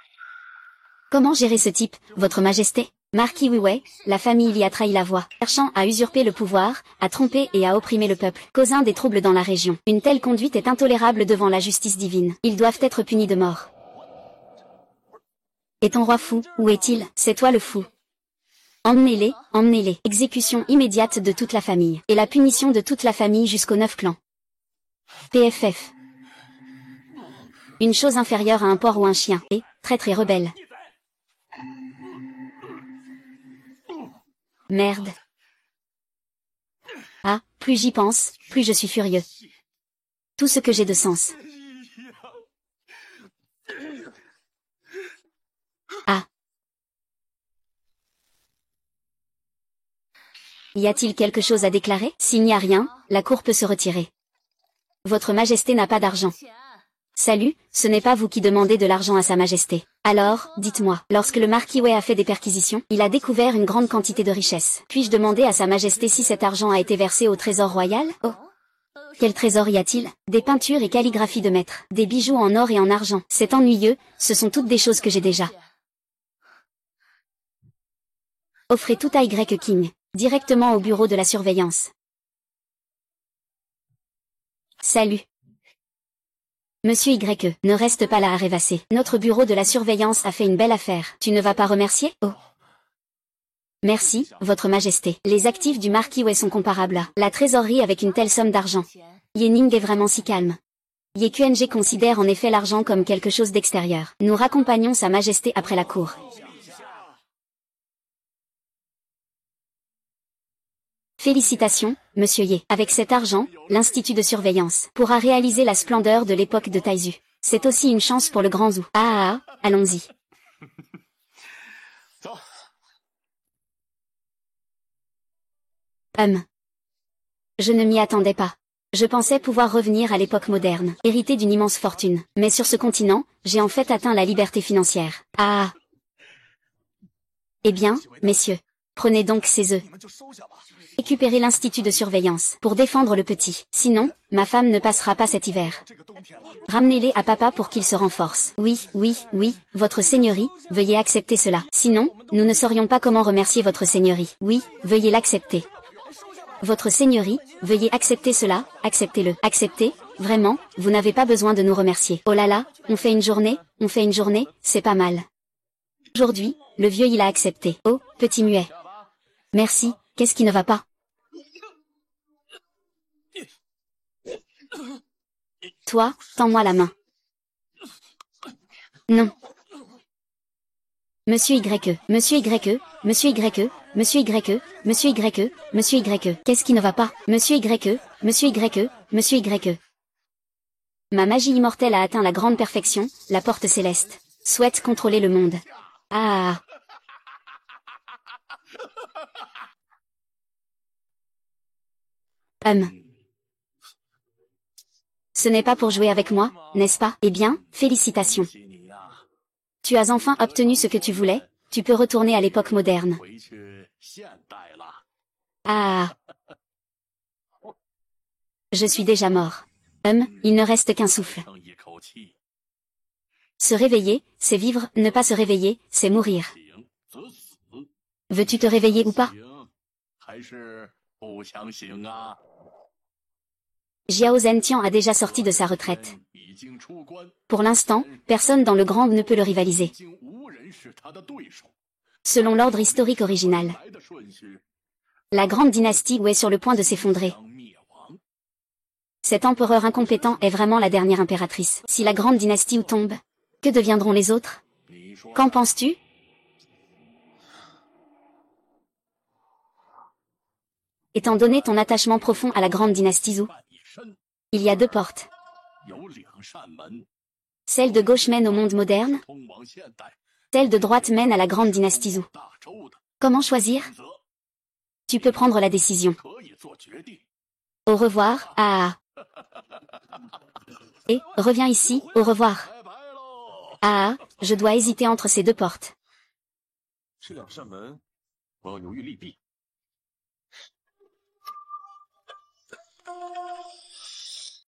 Comment gérer ce type, votre majesté? Marquis Wei, la famille y a trahi la voie, cherchant à usurper le pouvoir, à tromper et à opprimer le peuple, causant des troubles dans la région. Une telle conduite est intolérable devant la justice divine. Ils doivent être punis de mort. Et ton roi fou, où est-il? C'est toi le fou. Emmenez-les, emmenez-les. Exécution immédiate de toute la famille. Et la punition de toute la famille jusqu'aux 9 clans. PFF. Une chose inférieure à un porc ou un chien. Et, traître et rebelle. Merde. Ah, plus j'y pense, plus je suis furieux. Tout ce que j'ai de sens. Ah. Y a-t-il quelque chose à déclarer? S'il n'y a rien, la cour peut se retirer. Votre majesté n'a pas d'argent. Salut, ce n'est pas vous qui demandez de l'argent à sa majesté. Alors, dites-moi, lorsque le marquis Wei a fait des perquisitions, il a découvert une grande quantité de richesses. Puis-je demander à sa majesté si cet argent a été versé au trésor royal? Oh. Quel trésor y a-t-il? Des peintures et calligraphies de maître, des bijoux en or et en argent. C'est ennuyeux, ce sont toutes des choses que j'ai déjà. Offrez tout à Y King, directement au bureau de la surveillance. Salut. Monsieur Y, ne reste pas là à rêvasser. Notre bureau de la surveillance a fait une belle affaire. Tu ne vas pas remercier? Oh. Merci, votre majesté. Les actifs du marquis Wei sont comparables à la trésorerie avec une telle somme d'argent. Yening est vraiment si calme. YQNG considère en effet l'argent comme quelque chose d'extérieur. Nous raccompagnons sa majesté après la cour. Félicitations, monsieur Ye. Avec cet argent, l'Institut de surveillance pourra réaliser la splendeur de l'époque de Taizu. C'est aussi une chance pour le Grand Zhou. Allons-y. Je ne m'y attendais pas. Je pensais pouvoir revenir à l'époque moderne, hérité d'une immense fortune. Mais sur ce continent, j'ai en fait atteint la liberté financière. Eh bien, messieurs, prenez donc ces œufs. Récupérez l'Institut de surveillance pour défendre le petit. Sinon, ma femme ne passera pas cet hiver. Ramenez-les à papa pour qu'il se renforce. Oui, votre seigneurie, veuillez accepter cela. Sinon, nous ne saurions pas comment remercier votre seigneurie. Oui, veuillez l'accepter. Votre seigneurie, veuillez accepter cela, acceptez-le. Acceptez, vraiment, vous n'avez pas besoin de nous remercier. Oh là là, on fait une journée, c'est pas mal. Aujourd'hui, le vieux il a accepté. Oh, petit muet. Merci, qu'est-ce qui ne va pas? Toi, tends-moi la main. Non. Monsieur Y, monsieur Y, monsieur Y, monsieur Y, monsieur Y, monsieur Y, qu'est-ce qui ne va pas? Monsieur Y, monsieur Y, monsieur Y. Ma magie immortelle a atteint la grande perfection, la porte céleste. Souhaite contrôler le monde. Ce n'est pas pour jouer avec moi, n'est-ce pas? Eh bien, félicitations. Tu as enfin obtenu ce que tu voulais, tu peux retourner à l'époque moderne. Je suis déjà mort. Il ne reste qu'un souffle. Se réveiller, c'est vivre, ne pas se réveiller, c'est mourir. Veux-tu te réveiller ou pas? Jiao Zentian a déjà sorti de sa retraite. Pour l'instant, personne dans le Grand ne peut le rivaliser. Selon l'ordre historique original, la grande dynastie Wei est sur le point de s'effondrer. Cet empereur incompétent est vraiment la dernière impératrice. Si la grande dynastie Wu tombe, que deviendront les autres? Qu'en penses-tu? Étant donné ton attachement profond à la grande dynastie Zhou, il y a deux portes. Celle de gauche mène au monde moderne, celle de droite mène à la grande dynastie Zhou. Comment choisir? Tu peux prendre la décision. Au revoir, Et, reviens ici, au revoir. Je dois hésiter entre ces deux portes. 这两扇门，我要犹豫利弊。